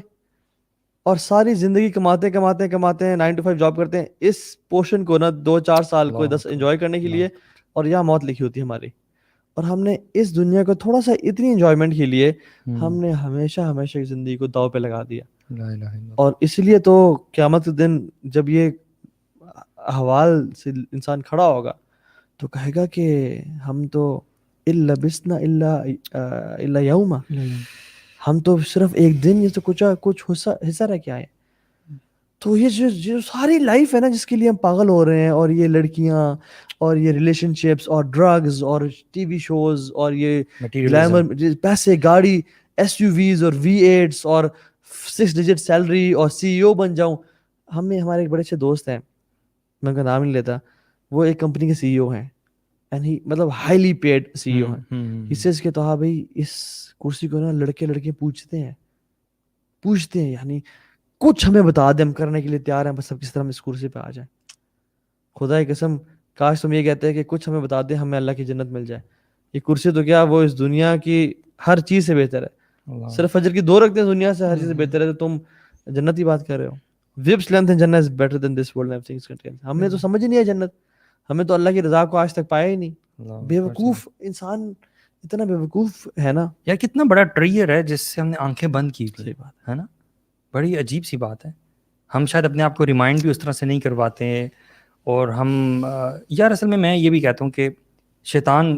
اور ساری زندگی کماتے کماتے کماتے ہیں 9 to 5 جاب کرتے ہیں اس پورشن کو نا 2-4 سال کو 10 انجوائے کرنے کے لیے, اور یہاں موت لکھی ہوتی ہے ہماری, اور ہم نے اس دنیا کو تھوڑا سا اتنی انجوائمنٹ کے لیے ہم نے ہمیشہ ہمیشہ کی زندگی کو داؤ پہ لگا دیا. اور اس لیے تو قیامت کے دن جب یہ احوال سے انسان کھڑا ہوگا تو کہے گا کہ ہم تو الا بسنا الا یوما, ہم تو صرف ایک دن, یہ تو کچھ حصہ رہ کے آئے. تو یہ جو ساری لائف ہے نا جس کے لیے ہم پاگل ہو رہے ہیں, اور یہ لڑکیاں اور یہ ریلیشن شپس اور ڈرگز اور ٹی وی شوز اور یہ گلیمر, پیسے, گاڑی, SUVs اور V8s اور 6 ڈیجٹ سیلری اور CEO بن جاؤں. ہمارے ایک بڑے اچھے دوست ہیں, میں ان کا نام نہیں لیتا, وہ ایک کمپنی کے CEO ہیں, اینڈ ہی مطلب ہائیلی پیڈ CEO ہیں. ہی سیز کہ تو بھائی اس کرسی کو نا لڑکے پوچھتے ہیں, یعنی کچھ ہمیں بتا دیں, ہم کرنے کے لیے تیار ہیں, بس سب کس طرح ہم اس کرسی پہ آ جائیں. خدا کی قسم کاش تم یہ کہتے ہیں کہ کچھ ہمیں بتا دیں, ہمیں اللہ کی جنت مل جائے. یہ کرسی تو کیا, وہ اس دنیا کی ہر چیز سے بہتر ہے. صرف فجر کی 2 رکعتیں دنیا سے ہر چیز سے بہتر ہے, تو تم جنت کی بات کر رہے ہو. ویبس لینتھ ان جنت is better than this world and things contain. ہم نے تو سمجھ ہی نہیں ہے جنت, ہمیں تو اللہ کی رضا کو آج تک پایا ہی نہیں. بے وقوف انسان, اتنا بے وقوف ہے نا. یا کتنا بڑا ٹریئر ہے جس سے ہم نے آنکھیں بند کی. صحیح بات ہے نا, بڑی عجیب سی بات ہے. ہم شاید اپنے آپ کو ریمائنڈ بھی اس طرح سے نہیں کرواتے ہیں. اور ہم یار اصل میں یہ بھی کہتا ہوں کہ شیطان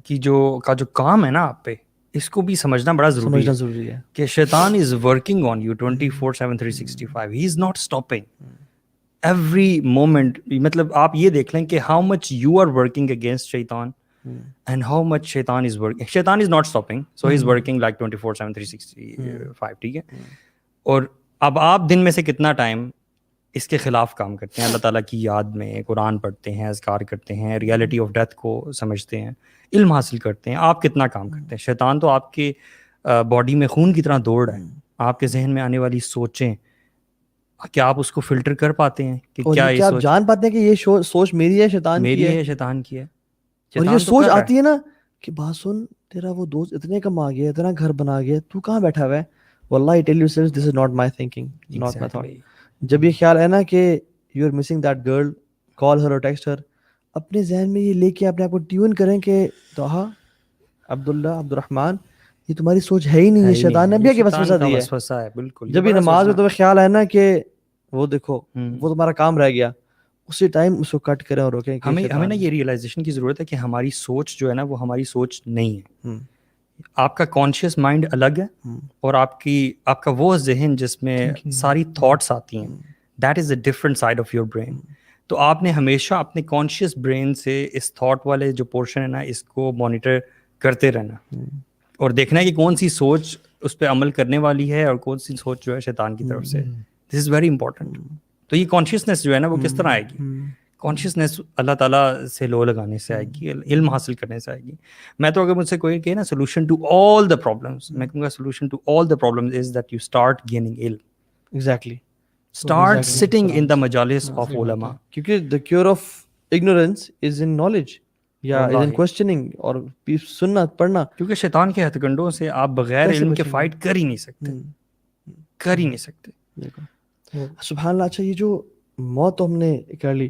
کی جو کام ہے نا آپ پہ, اس کو بھی سمجھنا بڑا ضروری ہے کہ شیطان is working on you 24/7 365. He is not stopping every moment. مطلب آپ یہ دیکھ لیں کہ how much you are working against شیطان اینڈ ہاؤ مچ شیطان از ورکنگ. شیطان is not stopping, so he is working like 24/7 365. ٹھیک ہے. اور اب آپ دن میں سے کتنا ٹائم اس کے خلاف کام کرتے ہیں, اللہ تعالیٰ کی یاد میں قرآن پڑھتے ہیں, اذکار کرتے ہیں, ریالٹی آف ڈیتھ کو سمجھتے ہیں, علم حاصل کرتے ہیں. آپ کتنا کام کرتے ہیں؟ شیطان تو آپ کے باڈی میں خون کی طرح دوڑ رہا ہے. آپ کے ذہن میں آنے والی سوچیں, کیا آپ اس کو فلٹر کر پاتے ہیں کہ کیا یہ آپ جان پاتے ہیں کہ یہ سوچ میری ہے, شیطان کی ہے, شیطان کی ہے. اور یہ سوچ آتی ہے نا کہ بات سن, تیرا وہ دوست اتنے کما گیا, اتنا گھر بنا گیا, تو کہاں بیٹھا ہوا ہے. واللہ I tell you sirs, this is not my thinking, not my thought. جب یہ خیال ہے نا کہ you are missing that girl, call her or text her, اپنے ذہن میں یہ لے کے اپنے آپ کو ٹیون کریں کہ طه, عبداللہ, عبدالرحمن, یہ تمہاری سوچ ہے ہی نہیں, یہ شیطان نے بھی کہ وسوسہ دی ہے. بالکل. جب یہ نماز میں تمہیں خیال آئے نا کہ وہ دیکھو وہ تمہارا کام رہ گیا, اسی ٹائم اس کو کٹ کریں اور روکیں. ہمیں نا یہ ریئلائزیشن کی ضرورت ہے کہ ہماری سوچ جو ہے نا وہ ہماری سوچ نہیں ہے. آپ کا کانشیس مائنڈ الگ ہے, اور آپ کا وہ ذہن جس میں ساری تھاٹس آتی ہیں, that is a different side of your brain. تو آپ نے ہمیشہ اپنے کانشیس برین سے اس تھاٹ والے جو پورشن ہے نا اس کو مانیٹر کرتے رہنا, اور دیکھنا ہے کہ کون سی سوچ اس پہ عمل کرنے والی ہے اور کون سی سوچ جو ہے شیطان کی طرف سے. دس از ویری امپورٹنٹ. تو یہ کانشیسنیس جو ہے نا وہ کس طرح آئے گی؟ کانشیسنیس اللہ تعالیٰ سے لو لگانے سے آئے گی, علم حاصل کرنے سے آئے گی. میں تو اگر مجھ سے کوئی کہے نا solution to all the problems, میں کہوں گا solution to all the problems is that you start gaining علم. Exactly. Start sitting in the مجالس آف علماء, کیونکہ the cure of ignorance is in knowledge, یا از ان کوسچننگ, اور سننا پڑھنا. کیونکہ شیطان کے ہتھ کنڈوں سے آپ بغیر علم کے فائٹ کر ہی نہیں سکتے, کر ہی نہیں سکتے. سبحان اللہ. اچھا, یہ جو موت تو ہم نے کر لی,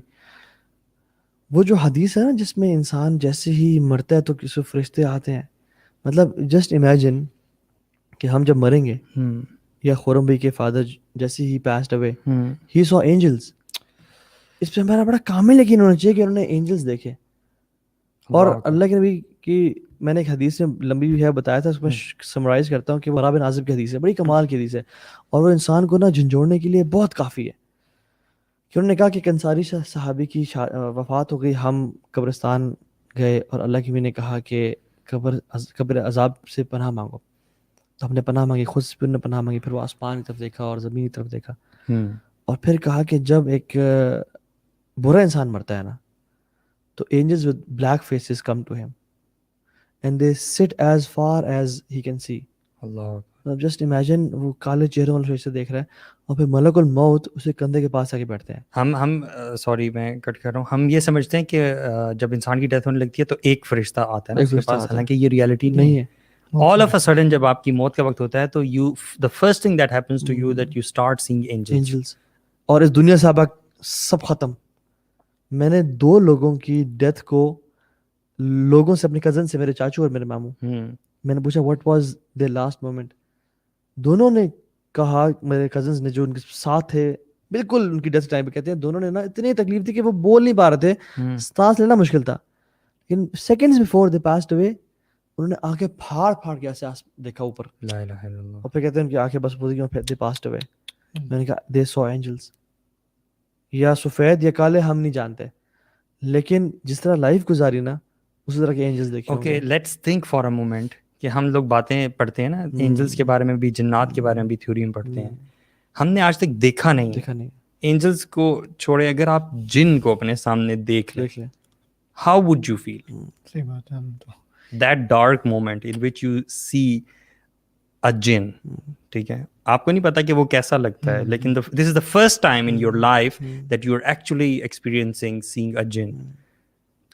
وہ جو حدیث ہے نا جس میں انسان جیسے ہی مرتا ہے تو کسی فرشتے آتے ہیں, مطلب جسٹ امیجن کہ ہم جب مریں گے, یا خورم بھائی کے فادر جیسے ہی پاسڈ اوے, ہی سو اینجلز. اس پہ ہمارا بڑا کامل یقین ہونا چاہیے کہ انہوں نے اینجلز دیکھے. اور اللہ کے نبی کی میں نے ایک حدیث میں لمبی بھی ہے بتایا تھا, اس میں سمرائز کرتا ہوں کہ وہ بن عازب کی حدیث ہے, بڑی کمال کی حدیث ہے, اور وہ انسان کو نا جھنجھوڑنے کے لیے بہت کافی ہے. کہ انہوں نے کہا کہ ایک انصاری صحابی کی وفات ہو گئی, ہم قبرستان گئے اور اللہ کے نبی نے کہا کہ قبر عذاب سے پناہ مانگو. تو ہم نے پناہ مانگی, خود سے نے پناہ مانگی, پھر وہ آسمان کی طرف دیکھا اور زمین کی طرف دیکھا, اور پھر کہا کہ جب ایک برا انسان مرتا ہے نا تو angels with black faces come to him and they sit as far as he can see. اللہ, جسٹ امیجن وہ کالے چہروں والے فرشتے دیکھ رہے ہیں, اور پھر ملک الموت اسے کندھے کے پاس آ کے بیٹھتے ہیں. ہم سوری میں کٹ کر رہا ہوں, ہم یہ سمجھتے ہیں کہ جب انسان کی ڈیتھ ہونے لگتی ہے تو ایک فرشتہ آتا ہے نا اس کے پاس, حالانکہ یہ ریالٹی نہیں ہے. all of a sudden جب آپ کی موت کا وقت ہوتا ہے تو the first thing that happens to you that you start seeing angels. Angels. اور اس دنیا سے اب سب ختم. میں نے 2 لوگوں کی ڈیتھ کو لوگوں سے، اپنے کزن سے، میرے چاچو اور میرے ماموں، میں نے پوچھا what was there last moment. دونوں نے کہا، میرے کزنس نے جو ان کے ساتھ تھے بالکل ان کی ڈیتھ ٹائم پہ، کہتے ہیں دونوں نے نا اتنی تکلیف تھی کہ وہ بول نہیں پا رہے تھے، سانس لینا مشکل تھا. لیکن seconds before they passed away انہوں نے آنکھیں پھاڑ پھاڑ کے ایسے دیکھا اوپر، لا الہ الا اللہ. اور پھر کہتے ہیں ان کی آنکھیں بس پوری گئی، دے پاسڈ اوے. میں نے کہا دے سو اینجلس. یا سفید یا کالے ہم نہیں جانتے، لیکن جس طرح لائف گزاری نا اسی طرح کے اینجلس دیکھے. Okay let's think for a moment کہ ہم لوگ باتیں پڑھتے ہیں نا اینجلس کے بارے میں بھی، جنات کے بارے میں بھی تھیوری میں پڑھتے ہیں. ہم نے آج تک دیکھا نہیں. اینجلس کو چھوڑے، اگر آپ جن کو اپنے سامنے دیکھ لیں، ہاؤ وڈ یو فیل؟ صحیح بات ہے. ہم تو that dark moment in which you see a jinn, ٹھیک ہے، آپ کو نہیں پتا کہ وہ کیسا لگتا ہے، لیکن this is the first time in your life that you are actually experiencing seeing a jinn.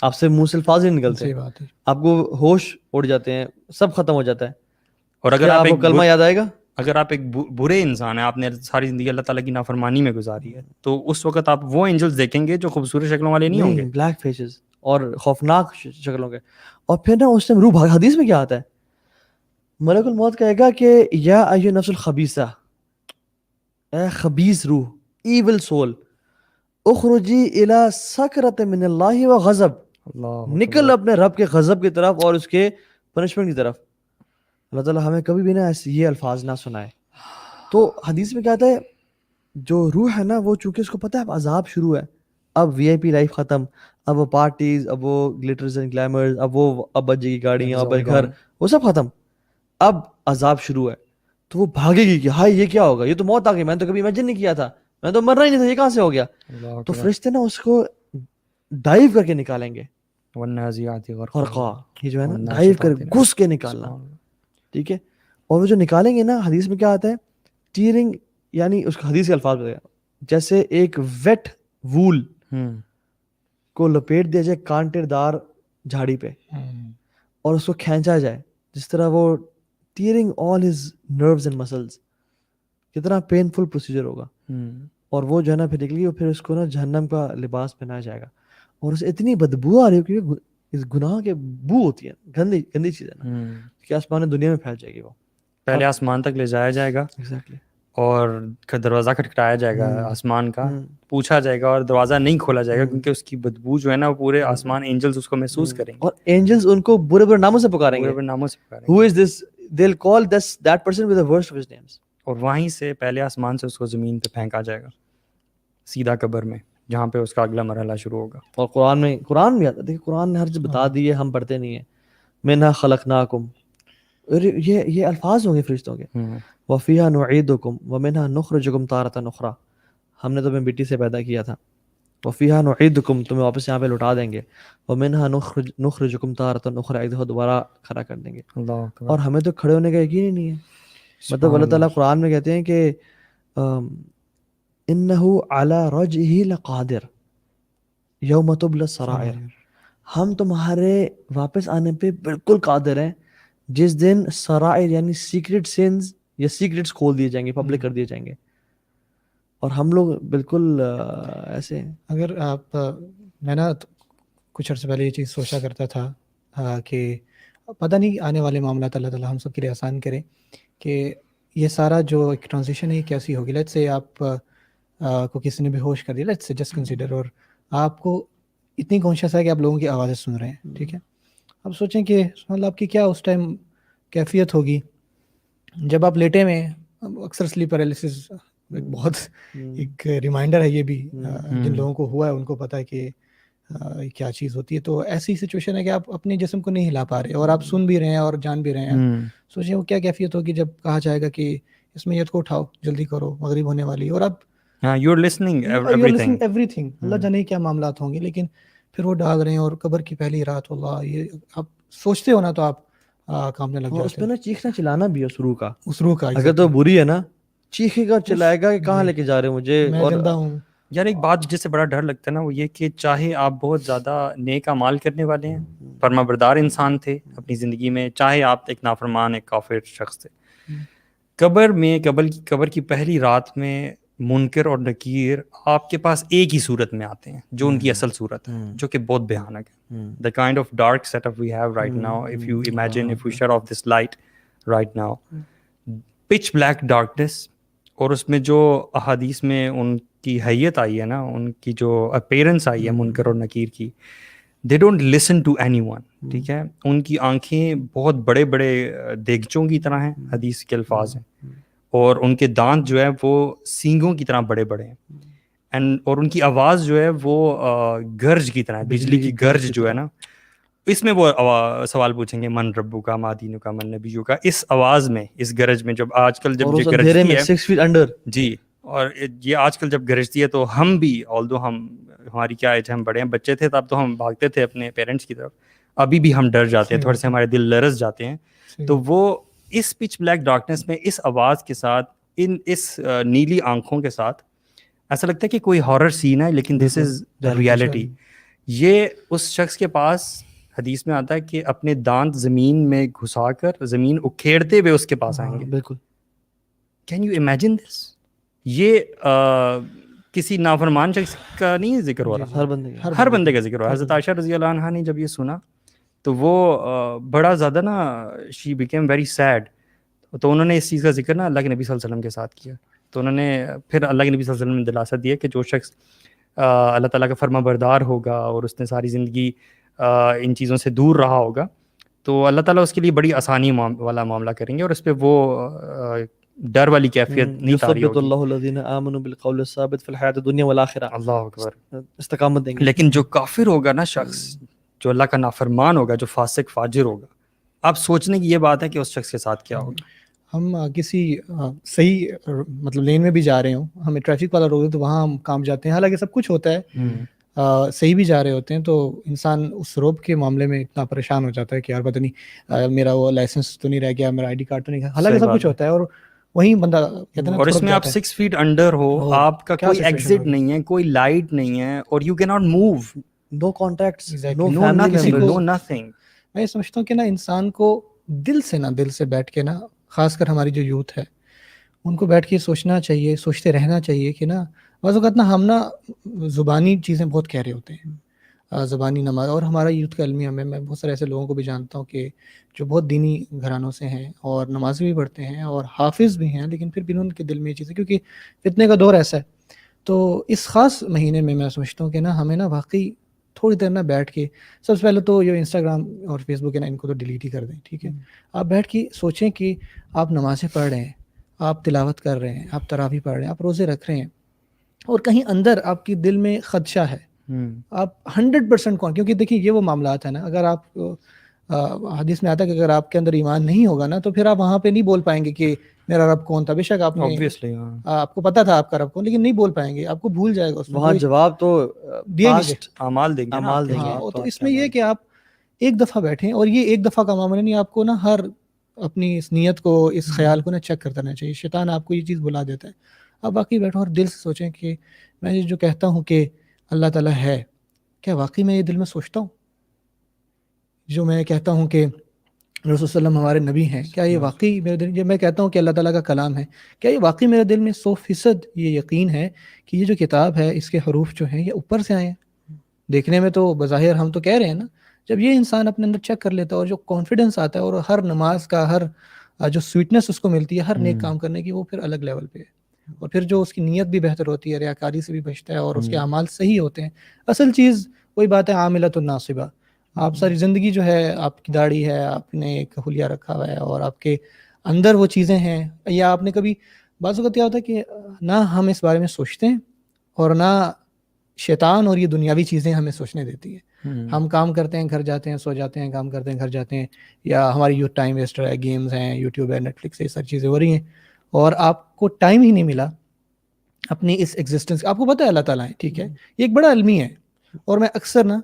آپ سے منہ سے الفاظ ہی نکلتے صحیح بات ہے. آپ کو ہوش اڑ جاتے ہیں، سب ختم ہو جاتا ہے. اور اگر آپ کو کلمہ یاد آئے گا، اگر آپ ایک برے انسان ہیں، آپ نے ساری زندگی اللہ تعالیٰ کی نافرمانی میں گزاری ہے، تو اس وقت آپ وہ اینجلس دیکھیں گے جو خوبصورت شکلوں والے نہیں ہوں گے، بلیک فیسز اور خوفناک شکلوں کے. اور پھر نا اس ٹائم روح بھاگ، حدیث میں کیا آتا ہے، ملک الموت کہے گا کہ یا ایھا النفس الخبیثہ، اے خبیث روح، ایول سول، اخرجی الی سکرۃ من اللہ و غضب، نکل اپنے رب کے غضب کی طرف اور اس کے پنشمنٹ کی طرف. اللہ تعالیٰ ہمیں کبھی بھی نا ایسے یہ الفاظ نہ سنائے. تو حدیث میں کیا آتا ہے، جو روح ہے نا وہ چونکہ اس کو پتہ ہے اب عذاب شروع ہے، اب وی آئی پی لائف ختم، اب وہ پارٹیز، اب وہ گلیٹرز اینڈ گلیمرز، اب بجے کی گاڑیاں، اب گھر، وہ سب ختم، اب عذاب شروع ہے. تو وہ بھاگے گی کہ ہائے یہ کیا ہوگا، یہ تو موت آ گئی، میں نے تو کبھی امیجن نہیں کیا تھا، میں تو مرنا ہی نہیں تھا، یہ کہاں سے ہو گیا. تو فرشتے نا اس کو ڈائیو کر کے نکالیں گے، غرقا، یہ جو ہے نا ڈائیو کر گھس کے نکالنا، ٹھیک ہے. اور وہ جو نکالیں گے نا، حدیث میں کیا آتا ہے، ٹیئرنگ، یعنی اس کا حدیث کے الفاظ بتایا، جیسے ایک ویٹ وول کو لپیٹ دیا جائے کانٹے دار جھاڑی پہ اور اس کو کھینچا جائے، جس طرح وہ tearing all his nerves and muscles, کتنا پینفل پروسیجر ہوگا. اور وہ جو ہے نا پھر نکلے گی، اور پھر اس کو نا جہنم کا لباس پہنایا جائے گا، اور اسے اتنی بدبو آ رہی ہوگی، اس گناہ کے بو ہوتی ہے، گندی چیز ہے نا، کہ آسمان دنیا میں پھیل جائے گی. وہ پہلے آسمان تک لے جایا جائے گا، اور دروازہ کھٹکھٹایا جائے گا آسمان کا، پوچھا جائے گا، اور دروازہ نہیں کھولا جائے گا کیونکہ اس کی بدبو جو ہے نا وہ پورے آسمان اینجلز اس کو محسوس کریں گے، اور اینجلز ان کو برے برے ناموں سے پکاریں گے، برے ناموں سے پکاریں گے. who is this, they'll call that person with the worst of his names. اور وہیں سے پہلے آسمان سے اس کو زمین پہ پھینکا جائے گا، سیدھا قبر میں، جہاں پہ اس کا اگلا مرحلہ شروع ہوگا. اور قرآن میں آتا ہے، دیکھیں قرآن نے ہر چیز بتا دی ہے، ہم پڑھتے نہیں ہیں. منہا خلقناکم، یہ الفاظ ہوں گے فرشتوں کے، وفیہا نعیدکم ومنہا نخرجکم تارۃ اخری، ہم نے تمہیں مٹی سے پیدا کیا تھا، وفیہا نعیدکم، تمہیں واپس یہاں پہ لوٹا دیں گے، ومنہا نخرجکم تارۃ اخری، ایک دفعہ دوبارہ کھڑا کر دیں گے. اور ہمیں تو کھڑے ہونے کا یقین ہی نہیں ہے. مطلب اللہ تعالیٰ قرآن میں کہتے ہیں کہ انہ علی رجعہ لقادر یوم تبلی السرائر، ہم تمہارے واپس آنے پہ بالکل قادر ہیں جس دن سرائر یعنی سیکرٹ سینز یا سیکرٹس کھول دیے جائیں گے، پبلک کر دیے جائیں گے. اور ہم لوگ بالکل ایسے ہیں. اگر آپ، میں نا کچھ عرصے پہلے یہ چیز سوچا کرتا تھا کہ پتہ نہیں آنے والے معاملات اللہ تعالیٰ ہم سب کے لیے آسان کرے، کہ یہ سارا جو ایک ٹرانزیشن ہے کیسی ہوگی. لیٹس سے آپ کو کسی نے بے ہوش کر دیا، لیٹس سے جسٹ کنسیڈر، اور آپ کو اتنی کانشیس ہے کہ آپ لوگوں کی آوازیں سن رہے ہیں، ٹھیک ہے. اب سوچیں کہ سبحان اللہ آپ کی کیا اس ٹائم کیفیت ہوگی جب آپ لیٹے میں. اکثر سلیپ پیرالسس ایک بہت ایک ریمائنڈر ہے، یہ بھی جن لوگوں کو ہوا ہے ان کو پتہ ہے کہ کیا چیز ہوتی ہے. تو ایسی سچویشن ہے کہ آپ اپنے جسم کو نہیں ہلا پا رہے اور آپ سن بھی رہے ہیں اور جان بھی رہے ہیں. سوچیں وہ کیا کیفیت ہوگی جب کہا جائے گا کہ اس میت کو اٹھاؤ، جلدی کرو، مغرب ہونے والی، اور آپ یو آر لسننگ ایوری تھنگ. اللہ جانے کیا معاملات ہوں گے. لیکن پھر وہ ڈال رہے ہیں، اور قبر کی پہلی رات، اللہ یہ آپ سوچتے ہو نا تو آپ کامنے لگ جاتے ہیں. اس میں نا چیخنا چلانا بھی ہے اس روح کا کا اگر تو بری ہے نا، چیخے گا چلائے گا کہ کہاں لے کے جا رہے ہو مجھے، میں اور زندہ ہوں. یار ایک بات جس سے بڑا ڈر لگتا ہے نا وہ یہ کہ چاہے آپ بہت زیادہ نیک اعمال کرنے والے ہیں, فرما بردار انسان تھے اپنی زندگی میں, چاہے آپ ایک نافرمان ایک کافر شخص تھے, قبر میں قبر کی پہلی رات میں منکر اور نکیر آپ کے پاس ایک ہی صورت میں آتے ہیں جو ان کی اصل صورت ہے, جو کہ بہت بھیانک ہے. the kind of dark setup we have right now, if you imagine, if we shut off this light right now, pitch black darkness, اور اس میں جو احادیث میں ان کی حیت آئی ہے نا, ان کی جو اپیرنس آئی ہے منکر اور نکیر کی, they don't listen to anyone, ٹھیک ہے, ان کی آنکھیں بہت بڑے بڑے دیگچوں کی طرح ہیں, حدیث کے الفاظ ہیں, اور ان کے دانت جو ہے وہ سینگوں کی طرح بڑے بڑے ہیں, اور ان کی آواز جو ہے وہ گرج کی طرح ہے, بجلی کی گرج جو ہے نا. اس میں وہ سوال پوچھیں گے من ربو کا ما دینو کا من نبیو کا, اس آواز میں, اس گرج میں, جب آج کل جب یہ گرجتی ہے 6 feet under, جی, اور یہ آج کل جب گرجتی ہے تو ہم بھی, آلدو ہماری کیا ایج, ہم بڑے ہیں, بچے تھے تب تو ہم بھاگتے تھے اپنے پیرنٹس کی طرف, ابھی بھی ہم ڈر جاتے ہیں تھوڑے سے, ہمارے دل لرز جاتے ہیں. تو وہ اس پچ بلیک ڈارکنیس میں اس آواز کے ساتھ, اس نیلی آنکھوں کے ساتھ, ایسا لگتا ہے کہ کوئی ہارر سین ہے, لیکن دس از ریالٹی. یہ اس شخص کے پاس حدیث میں آتا ہے کہ اپنے دانت زمین میں گھسا کر زمین اکھیڑتے ہوئے اس کے پاس آئیں گے. بالکل. Can you imagine this? یہ کسی نافرمان شخص کا نہیں ذکر ہو رہا, ہر بندے کا ذکر ہو رہا. حضرت عائشہ رضی اللہ عنہا نے جب یہ سنا تو وہ بڑا زیادہ نا, شی بیکیم ویری سیڈ. تو انہوں نے اس چیز کا ذکر نا اللہ کے نبی صلی اللہ علیہ وسلم کے ساتھ کیا. تو انہوں نے پھر اللہ کے نبی صلی اللہ علیہ وسلم نے دلاسا دیا کہ جو شخص اللہ تعالیٰ کا فرما بردار ہوگا اور اس نے ساری زندگی ان چیزوں سے دور رہا ہوگا, تو اللہ تعالیٰ اس کے لیے بڑی آسانی والا معاملہ کریں گے, اور اس پہ وہ ڈر والی کیفیت نہیں طاری ہوگی. اللہ الذین آمنوا بالقول الثابت فی الحیاۃ الدنیا والآخرہ, اللہ اکبر, استقامت دیں گے. لیکن جو کافر ہوگا نا شخص, جو اللہ کا نافرمان ہوگا, جو فاسق فاجر ہوگا, آپ سوچنے کی یہ بات ہے کہ اس شخص کے ساتھ کیا ہوگا. ہم کسی صحیح مطلب لین میں بھی جا رہے ہوں, ہمیں ٹریفک والا روک دے تو وہاں ہم کام جاتے ہیں, حالانکہ سب کچھ ہوتا ہے, صحیح بھی جا رہے ہوتے ہیں, تو انسان اس روب کے معاملے میں اتنا پریشان ہو جاتا ہے کہ یار پتہ نہیں میرا وہ لائسنس تو نہیں رہ گیا, میرا آئی ڈی کارڈ تو نہیں گیا, حالانکہ سب کچھ ہوتا ہے. اور وہیں بندہ کہتے ہیں, اور اس میں آپ 6 feet انڈر ہو, آپ کا کوئی ایگزٹ نہیں ہے, کوئی لائٹ نہیں ہے, اور you can not move, no contacts, no family member, no nothing. میں یہ سمجھتا ہوں کہ نا انسان کو دل سے بیٹھ کے نا, خاص کر ہماری جو یوتھ ہے ان کو بیٹھ کے سوچنا چاہیے, سوچتے رہنا چاہیے کہ نا بعض اوقات نا ہم نا زبانی چیزیں بہت کہہ رہے ہوتے ہیں, زبانی نماز, اور ہمارا یوتھ کا المیہ میں بہت سارے ایسے لوگوں کو بھی جانتا ہوں کہ جو بہت دینی گھرانوں سے ہیں اور نمازی بھی پڑھتے ہیں اور حافظ بھی ہیں, لیکن پھر بھی ان کے دل میں یہ چیزیں, کیونکہ فتنے کا دور ایسا ہے. تو اس خاص مہینے میں سمجھتا ہوں کہ نا ہمیں نا واقعی تھوڑی دیر نا بیٹھ کے, سب سے پہلے تو یہ انسٹاگرام اور فیس بک ہے نا, ان کو تو ڈیلیٹ ہی کر دیں, ٹھیک ہے. آپ بیٹھ کے سوچیں کہ آپ نمازیں پڑھ رہے ہیں, آپ تلاوت کر رہے ہیں, آپ تراویح پڑھ رہے ہیں, آپ روزے رکھ رہے ہیں, اور کہیں اندر آپ کی دل میں خدشہ ہے, آپ 100% کون, کیونکہ دیکھیے یہ وہ معاملات ہیں نا, اگر آپ حدیث میں آتا ہے کہ اگر آپ کے اندر ایمان نہیں ہوگا نا تو پھر آپ وہاں پہ نہیں بول پائیں گے کہ میرا رب کون تھا. بے شک آپ نے آپ کو پتا تھا آپ کا رب کون, لیکن نہیں بول پائیں گے, آپ کو بھول جائے گا. وہاں جواب تو اعمال دیں گے. تو اس میں یہ کہ آپ ایک دفعہ بیٹھیں, اور یہ ایک دفعہ کا معاملہ نہیں, آپ کو نا ہر اپنی اس نیت کو, اس خیال کو نا چیک کرتا رہنا چاہیے. شیطان آپ کو یہ چیز بلا دیتا ہے. آپ باقی بیٹھو اور دل سے سوچیں کہ میں جو کہتا ہوں کہ اللہ تعالیٰ ہے, کیا واقعی میں یہ دل میں سوچتا ہوں؟ جو میں کہتا ہوں کہ رسول صلی اللہ علیہ وسلم ہمارے نبی ہیں, کیا یہ واقعی میرے دل, جب میں کہتا ہوں کہ اللہ تعالیٰ کا کلام ہے, کیا یہ واقعی میرے دل میں 100% یہ یقین ہے کہ یہ جو کتاب ہے اس کے حروف جو ہیں یہ اوپر سے آئے ہیں؟ دیکھنے میں تو بظاہر ہم تو کہہ رہے ہیں نا, جب یہ انسان اپنے اندر چیک کر لیتا ہے اور جو کانفیڈنس آتا ہے اور ہر نماز کا ہر جو سویٹنس اس کو ملتی ہے ہر نیک کام کرنے کی, وہ پھر الگ لیول پہ ہے. اور پھر جو اس کی نیت بھی بہتر ہوتی ہے, ریاکاری سے بھی بچتا ہے, اور اس کے اعمال صحیح ہوتے ہیں. اصل چیز وہی بات ہے, عاملۃ الناصبہ. آپ ساری زندگی جو ہے, آپ کی داڑھی ہے, آپ نے ایک حلیہ رکھا ہوا ہے, اور آپ کے اندر وہ چیزیں ہیں, یا آپ نے کبھی, بعض اوقات کیا ہوتا ہے کہ نہ ہم اس بارے میں سوچتے ہیں اور نہ شیطان اور یہ دنیاوی چیزیں ہمیں سوچنے دیتی ہیں. ہم کام کرتے ہیں, گھر جاتے ہیں, سو جاتے ہیں, کام کرتے ہیں, گھر جاتے ہیں, یا ہماری یوتھ ٹائم ویسٹر ہے, گیمز ہیں, یوٹیوب ہے, نیٹ فلکس ہے, یہ ساری چیزیں ہو رہی ہیں, اور آپ کو ٹائم ہی نہیں ملا اپنی اس ایگزسٹنس. آپ کو پتہ ہے اللہ تعالیٰ ہے, ٹھیک ہے, یہ ایک بڑا علمی ہے. اور میں اکثر نا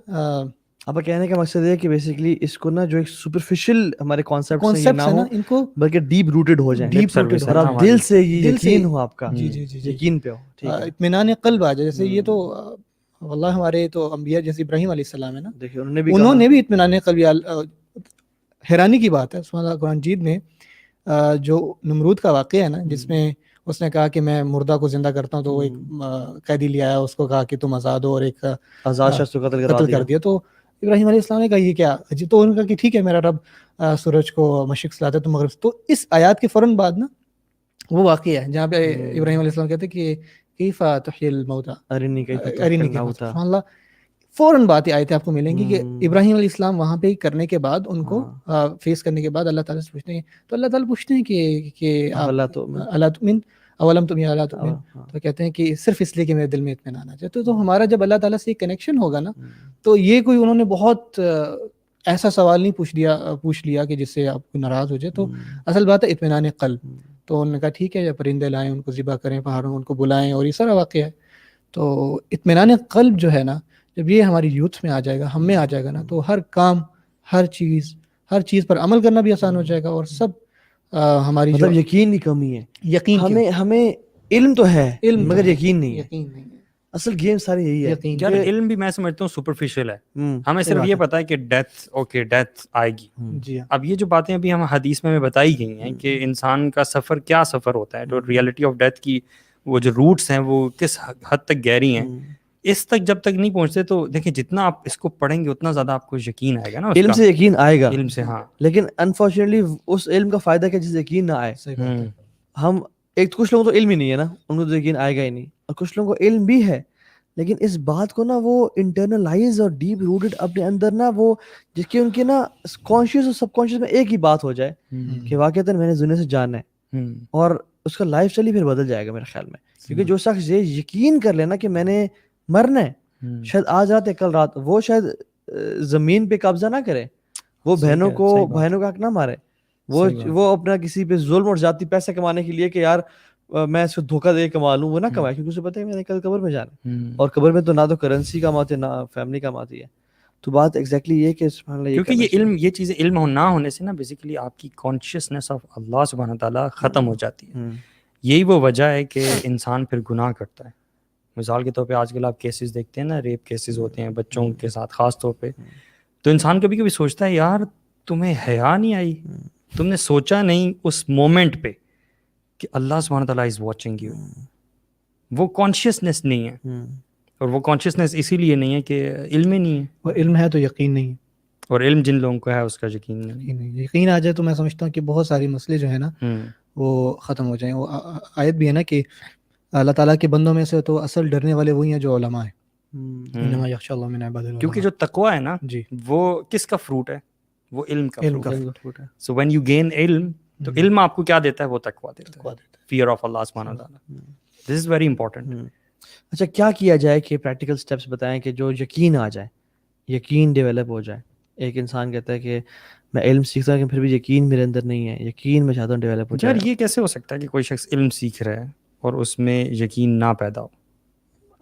آپ کا کہنے کا مقصد ہے کہ بیسیکلی اس کو نا جو ایک سپرفیشل ہمارے کانسیپٹس ہیں یہ کانسیپٹس نہ ہے ہو نا ان کو بلکہ ڈیپ روٹڈ ہو جائیں، ڈیپ روٹڈ اور آپ دل سے یہ یقین ہو آپ کا، جی جی جی جی یقین پہ ہو، ٹھیک ہے، اطمینان قلب آ جائے. جیسے یہ تو واللہ ہمارے تو انبیاء جیسے ابراہیم علیہ السلام ہے نا، دیکھیے انہوں نے بھی انہوں نے بھی اطمینان قلب. حیرانی کی بات ہے سبحان اللہ قرآن جید میں جو نمرود کا واقعہ ہے نا جس میں اس نے کہا کہ میں مردہ کو زندہ کرتا ہوں، تو وہ ایک قیدی لے آیا، اس کو کہا کہ تم آزاد ہو، اور ایک آزاد شخص کو قتل کر دیا. تو ابراہیم علیہ السلام نے کہا یہ کیا جی؟ تو انہوں نے کہا کہ ٹھیک ہے میرا رب سورج کو مشرق سے لاتا ہے تو مغرب سے. تو اس آیات کے فوراً بعد نا وہ واقعہ ہے جہاں پہ ابراہیم علیہ السلام کہتے ہیں کہ کیف تحیی الموتى ارنی کیف ارنی کیف، سبحان اللہ. فوراً بات یہ آیتیں آپ کو ملیں گی کہ ابراہیم علیہ السلام وہاں پہ کرنے کے بعد ان کو فیس کرنے کے بعد اللہ تعالیٰ سے پوچھتے ہیں، تو اللہ تعالیٰ پوچھتے ہیں کہ اللہ تؤمن اولم تم یا اللہ تؤمن، تو کہتے ہیں کہ صرف اس لیے کہ میرے دل میں اطمینان آ جائے. تو ہمارا جب اللہ تعالیٰ سے ایک کنیکشن ہوگا نا، تو یہ کوئی انہوں نے بہت ایسا سوال نہیں پوچھ لیا کہ جس سے آپ کو ناراض ہو جائے. تو اصل بات ہے اطمینان قلب. تو انہوں نے کہا ٹھیک ہے، پرندے لائیں، ان کو ذبح کریں، پہاڑوں ان کو بلائیں، اور یہ سارا واقعہ ہے. تو اطمینان قلب جو ہے نا، جب یہ ہماری یوتھ میں آ جائے گا، ہم میں آ جائے گا نا، تو ہر کام، ہر چیز پر عمل کرنا بھی آسان ہو جائے گا. اور سب ہماری مطلب یقین کی کمی ہے، یقین ہمیں علم تو ہے مگر یقین نہیں ہے. یقین نہیں ہے. اصل گیم ساری یہی ہے. یار علم بھی میں سمجھتا ہوں سپرفیشل ہے. ہمیں صرف یہ پتا ہے کہ ڈیتھ آئے گی. جی اب یہ جو باتیں ابھی ہم حدیث میں بتائی گئی ہیں کہ انسان کا سفر کیا سفر ہوتا ہے، تو ریئلٹی آف ڈیتھ کی وہ جو روٹس ہیں وہ کس حد تک گہری ہیں، اس تک جب تک نہیں پہنچتے تو دیکھیں جتنا آپ اس کو پڑھیں گے اتنا زیادہ آپ کو یقین آئے گا نا. علم سے یقین آئے گا، علم سے، ہاں. لیکن انفارچونیٹلی اس علم کا فائدہ کیا جس یقین نہ آئے. صحیح بات ہے. ہم کچھ لوگوں کو تو علم ہی نہیں ہے نا، ان کو تو یقین آئے گا ہی نہیں، اور کچھ لوگوں کو علم بھی ہے لیکن اس بات کو نا وہ انٹرنلائز اور ڈیپ روٹڈ اپنے اندر نا وہ جس کی ان کے نا کانشیس اور سب کانشیس میں ایک ہی بات ہو جائے کہ واقعتاً میں نے دنیا سے جانا ہے، اور اس کا لائف اسٹائل ہی پھر بدل جائے گا میرے خیال میں. کیونکہ جو شخص یہ یقین کر لینا کہ میں نے مرنا ہے، شاید آج رات یا کل رات، وہ شاید زمین پہ قبضہ نہ کرے، وہ بہنوں کا حق نہ مارے، وہ اپنا کسی پہ ظلم اور ذاتی پیسے کمانے کے لیے کہ یار میں اس کو دھوکہ دے کما لوں، وہ نہ کمائے، کیونکہ اسے پتہ ہے میں نے کل قبر میں جانا ہے، اور قبر میں تو نہ تو کرنسی کام آتی ہے نہ فیملی کام آتی ہے. تو بات ایگزیکٹلی یہ کہ کیونکہ یہ چیزیں علم نہ ہونے سے نا بیسیکلی آپ کی کانشیسنیس آف اللہ سبحانہ تعالیٰ ختم ہو جاتی ہے. یہی وہ وجہ ہے کہ انسان پھر گناہ کرتا ہے. مثال کے طور پہ آج کل آپ کیسز دیکھتے ہیں نا، ریپ کیسز ہوتے ہیں بچوں کے ساتھ خاص طور پہ، تو انسان کبھی کبھی سوچتا ہے یار تمہیں حیا نہیں آئی، تم نے سوچا نہیں اس مومنٹ پہ کہ اللہ سبحانہ تعالیٰ از واچنگ یو. وہ کانشیسنیس نہیں ہے، اور وہ کانشیسنیس اسی لیے نہیں ہے کہ علم ہی نہیں ہے. اور علم ہے تو یقین نہیں ہے، اور علم جن لوگوں کو ہے اس کا یقین نہیں. یقین آ جائے تو میں سمجھتا ہوں کہ بہت ساری مسئلے جو ہے نا وہ ختم ہو جائیں. وہ آیت بھی ہے نا کہ اللہ تعالیٰ کے بندوں میں سے تو اصل ڈرنے والے وہی ہیں جو علماء ہیں. انما یخشی اللہ من عباد العلماء. کیونکہ جو تقویٰ ہے نا جی وہ کس کا فروٹ ہے؟ وہ علم کا فروٹ ہے. سو وین یو گین علم، تو علم آپ کو کیا دیتا ہے؟ وہ تقویٰ دیتا ہے، فیئر آف اللہ سبحانہ تعالیٰ. دس از ویری امپورٹنٹ. اچھا کیا کیا جائے کہ پریکٹیکل سٹیپس بتائیں کہ جو یقین آ جائے، یقین ڈیولپ ہو جائے. ایک انسان کہتا ہے کہ میں علم سیکھتا ہوں لیکن پھر بھی یقین میرے اندر نہیں ہے، یقین میں چاہتا ہوں ڈیولپ ہو جائے. یار یہ کیسے ہو سکتا ہے کہ کوئی شخص علم سیکھ رہا ہے اور اس میں یقین نہ پیدا ہو؟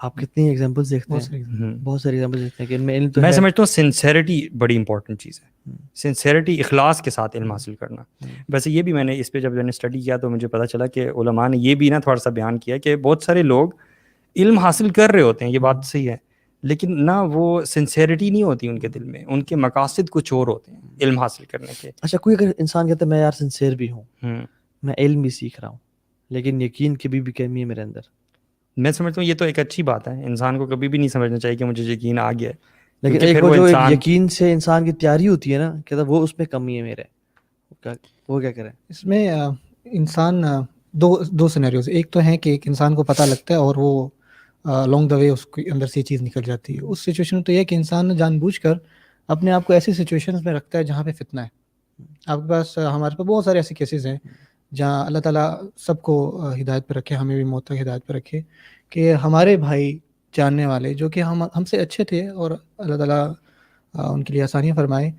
آپ کتنی ایگزامپلس دیکھتے ہیں، بہت ساری ایگزامپلس دیکھتے ہیں کہ ان میں علم تو ہے. میں سمجھتا ہوں سنسیریٹی بڑی امپورٹنٹ چیز ہے. سنسیریٹی، اخلاص کے ساتھ علم حاصل کرنا. ویسے یہ بھی میں نے اس پہ جب میں نے اسٹڈی کیا تو مجھے پتہ چلا کہ علماء نے یہ بھی نا تھوڑا سا بیان کیا کہ بہت سارے لوگ علم حاصل کر رہے ہوتے ہیں، یہ بات صحیح ہے، لیکن نہ وہ سنسیریٹی نہیں ہوتی ان کے دل میں، ان کے مقاصد کچھ اور ہوتے ہیں علم حاصل کرنے کے. اچھا کوئی اگر انسان کہتا ہے میں یار سنسیئر بھی ہوں، میں علم بھی سیکھ رہا ہوں، لیکن یقین کی بھی کمی ہے میرے اندر، میں سمجھتا ہوں یہ تو ایک اچھی بات ہے. انسان کو کبھی بھی نہیں سمجھنا چاہیے کہ مجھے یقین آ گیا ہے، لیکن ایک وہ جو یقین سے انسان کی تیاری ہوتی ہے نا، کہتا وہ اس میں کمی ہے میرے، وہ کیا کریں؟ اس میں انسان دو سینیریوز. ایک تو ہے کہ ایک انسان کو پتہ لگتا ہے اور وہ لانگ دا وے اس کے اندر سے یہ چیز نکل جاتی ہے. اس سچویشن میں تو یہ ہے کہ انسان جان بوجھ کر اپنے آپ کو ایسی سچویشنز میں رکھتا ہے جہاں پہ فتنہ ہے. آپ کے پاس، ہمارے پاس بہت سارے ایسے کیسز ہیں جہاں اللہ تعالیٰ سب کو ہدایت پہ رکھے، ہمیں بھی موت تک ہدایت پہ رکھے، کہ ہمارے بھائی جاننے والے جو کہ ہم سے اچھے تھے، اور اللہ تعالیٰ ان کے لیے آسانیاں فرمائے،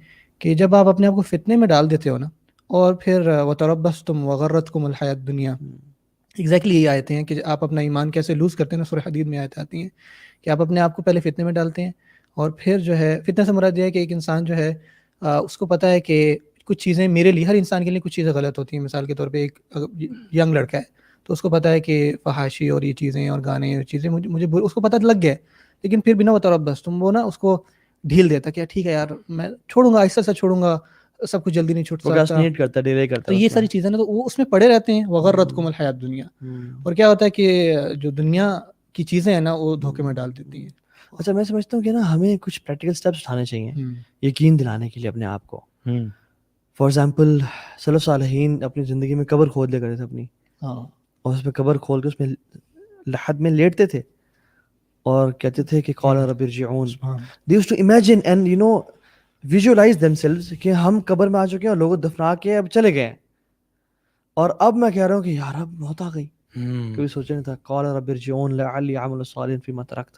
کہ جب آپ اپنے آپ کو فتنے میں ڈال دیتے ہو نا، اور پھر وَتَرَبَّصْتُمْ وَغَرَّتْكُمُ الْحَيَاةُ الدُّنْيَا، ایگزیکٹلی یہ آیتیں ہیں کہ آپ اپنا ایمان کیسے لوز کرتے ہیں نا. سورہ حدید میں آیت آتی ہیں کہ آپ اپنے آپ کو پہلے فتنے میں ڈالتے ہیں، اور پھر جو ہے فتنہ سے مراد یہ ہے کہ ایک انسان جو ہے اس کو پتہ ہے کہ کچھ چیزیں میرے لیے، ہر انسان کے لیے کچھ چیزیں غلط ہوتی ہیں. مثال کے طور پہ ایک ینگ لڑکا ہے تو اس کو پتہ ہے کہ فحاشی اور یہ چیزیں اور گانے اور چیزیں مجھے اس کو پتہ لگ گیا ہے، لیکن پھر بنا بطور بس تم وہ نا اس کو ڈھیل دیتا کہ ٹھیک ہے یار میں چھوڑوں گا، آہستہ سے چھوڑوں گا، سب کچھ جلدی نہیں چھوٹ سکتا. پروکراسٹینیٹ کرتا ہے، ڈیلے کرتا تو ہے. یہ ساری چیزیں نا تو وہ اس میں پڑے رہتے ہیں. وغرتکم الحیات دنیا. اور کیا ہوتا ہے کہ جو دنیا کی چیزیں ہیں نا وہ دھوکے میں ڈال دیتی ہیں. اچھا میں سمجھتا ہوں کہ نا ہمیں کچھ پریکٹیکل اسٹیپس اٹھانے چاہیے یقین دلانے کے لیے اپنے آپ کو. فار ایگزامپل سلف صالحین اپنی زندگی میں قبر کھود لیا کرتے تھے اپنی، اور اس میں قبر کھول کے اس میں لحد میں لیٹتے تھے اور کہتے تھے کہ قال رب ارجعون. They used to imagine and you know visualize themselves کہ ہم قبر میں آ چکے ہیں اور لوگوں دفنا کے اب چلے گئے ہیں. اور اب میں کہہ رہا ہوں کہ یار اب موت آ گئی. کبھی سوچا نہیں تھا قال رب ارجعون لعلی اعمل صالحا فیما ترکت.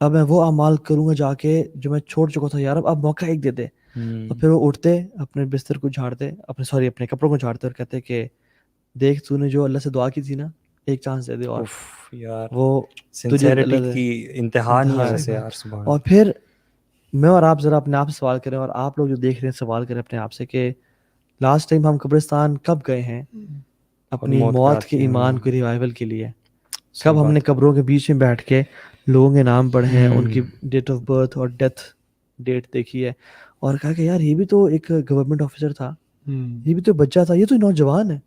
اب میں وہ اعمال کروں گا جا کے جو میں چھوڑ چکا تھا، یار اب موقع ایک دے دے. اور پھر وہ اٹھتے، اپنے بستر کو جھاڑتے، اپنے کپڑوں کو جھاڑتے اور کہتے کہ دیکھ تو نے جو اللہ سے دعا کی تھی نا، ایک چانس دے دے اور وہ سنسیریٹی کی انتہا نہیں ہے ویسے یار. سبحان. اور پھر میں اور آپ ذرا اپنے آپ سے سوال کریں، اور آپ لوگ جو دیکھ رہے ہیں سوال کریں اپنے آپ سے کہ لاسٹ ٹائم ہم قبرستان کب گئے ہیں اپنی موت کے ایمان کو ریوائول کے لیے؟ کب ہم نے قبروں کے بیچ میں بیٹھ کے لوگوں کے نام پڑھے ہیں، ان کی ڈیٹ آف برتھ اور ڈیتھ ڈیٹ دیکھی ہے اور کہا کہ یار یہ بھی تو ایک گورنمنٹ آفیسر تھا، یہ بھی تو بچہ تھا، یہ تو نوجوان ہے،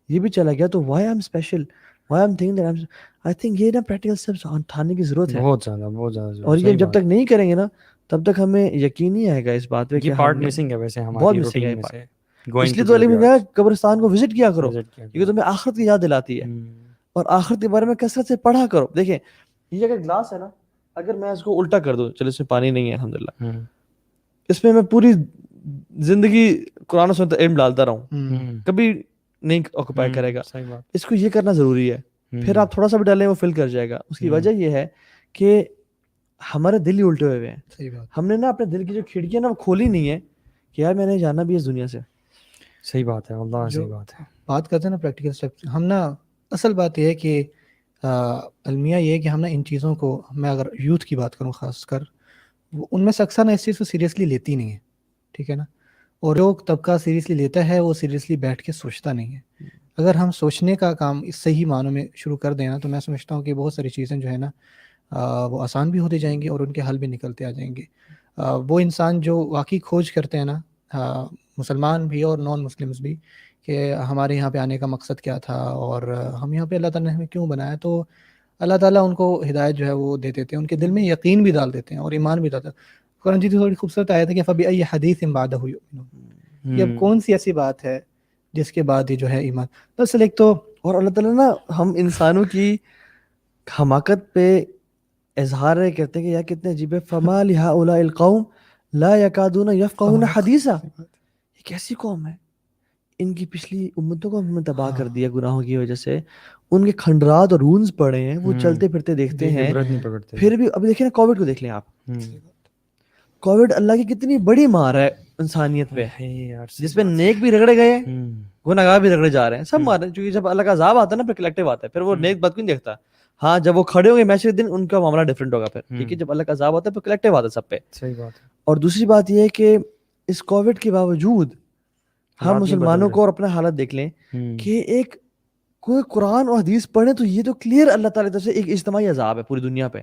یہ بھی چلا گیا، تو why I am special, why I am thinking that I think یہ نا پریکٹیکل اسٹیپس اٹھانے کی ضرورت ہے بہت زیادہ. اور یہ جب تک نہیں کریں گے نا تب تک ہمیں یقین نہیں آئے گا اس بات پہ کہ پارٹ مسنگ ہے ویسے ہماری روٹین میں سے. اس لیے تو علی نے کہا قبرستان کو وزٹ کیا کرو کیونکہ تمہیں آخرت کی یاد دلاتی ہے اور آخرت کے بارے میں کثرت سے پڑھا کرو. دیکھیں یہ اگر گلاس ہے نا، اگر میں اس کو الٹا کر دوں، چلو اس میں پانی نہیں ہے الحمدللہ، اس میں پوری زندگی قرآن و سنت علم ڈالتا رہوں، کبھی نہیں آکوپائی کرے گا. اس کو یہ کرنا ضروری ہے. پھر آپ تھوڑا سا بھی ڈالیں وہ فل کر جائے گا. اس کی وجہ یہ ہے کہ ہمارے دل ہی الٹے ہوئے ہیں. ہم نے نا اپنے دل کی جو کھڑکیاں نا وہ کھولی نہیں ہے کہ یار میں نے جانا بھی اس دنیا سے. صحیح بات ہے واللہ، صحیح بات ہے. بات کرتے ہیں نا پریکٹیکل اسٹیپ، ہم نا اصل بات یہ ہے کہ المیہ یہ ہے کہ ہم نا ان چیزوں کو، میں اگر یوتھ کی بات کروں خاص کر، وہ ان میں سے اکثر نا اس چیز کو سیریسلی لیتی نہیں ہے، ٹھیک ہے نا. اور جو طبقہ سیریسلی لیتا ہے وہ سیریسلی بیٹھ کے سوچتا نہیں ہے. اگر ہم سوچنے کا کام اس صحیح معنوں میں شروع کر دیں نا تو میں سمجھتا ہوں کہ بہت ساری چیزیں جو ہے نا وہ آسان بھی ہوتی جائیں گی اور ان کے حل بھی نکلتے آ جائیں گے. وہ انسان جو واقعی کھوج کرتے ہیں نا، مسلمان بھی اور نان مسلمز بھی، کہ ہمارے یہاں پہ آنے کا مقصد کیا تھا اور ہم یہاں پہ اللہ تعالیٰ نے ہمیں کیوں بنایا، تو اللہ تعالیٰ ان کو ہدایت جو ہے وہ دے دیتے ہیں، ان کے دل میں یقین بھی ڈال دیتے ہیں اور ایمان بھی ڈالتے ہیں. قرآن جی تھوڑی خوبصورت آیت ہے کہ فَبِأَيِّ حَدِيثٍ بَعْدَهُ يُؤْمِنُونَ. یہ اب کون سی ایسی بات ہے جس کے بعد یہ جو ہے ایمان. دراصل ایک تو اور اللہ تعالیٰ نا ہم انسانوں کی حماقت پہ اظہار کرتے ہیں کہ یار کتنے عجیب ہے. فَمَا لِهَؤُلَاءِ الْقَوْمِ لَا يَكَادُونَ يَفْقَهُونَ حَدِيثًا. یہ کیسی قوم ہے، ان کی پچھلی امتوں کو ہم نے تباہ کر دیا گناہوں کی وجہ سے. ان کے کھنڈرات اور رونز پڑے ہیں، وہ چلتے پھرتے دیکھتے ہیں پھر بھی. اب دیکھیں نا کووڈ کو دیکھ لیں آپ، کووڈ اللہ کی کتنی بڑی مار ہے انسانیت پہ، جس پہ نیک بھی رگڑے گئے ہیں، گناہگار بھی رگڑے جا رہے ہیں، سب مار رہے ہیں. کیونکہ جب اللہ کا عذاب آتا ہے نا پھر کلیکٹیو آتا ہے، پھر وہ نیک بد کو نہیں دیکھتا. ہاں جب وہ کھڑے ہوں گے میچ کے دن ان کا معاملہ ڈفرینٹ ہوگا پھر، ٹھیک ہے. جب اللہ کا عذاب آتا ہے پھر کلیکٹیو آتا ہے سب پہ. صحیح بات ہے. اور دوسری بات یہ ہے کہ اس کووڈ کے باوجود ہم مسلمانوں کو اور اپنا حالت دیکھ لیں کہ ایک کوئی قرآن اور حدیث پڑھیں تو یہ تو کلیئر اللہ تعالیٰ کی طرف سے ایک اجتماعی عذاب ہے پوری دنیا پہ،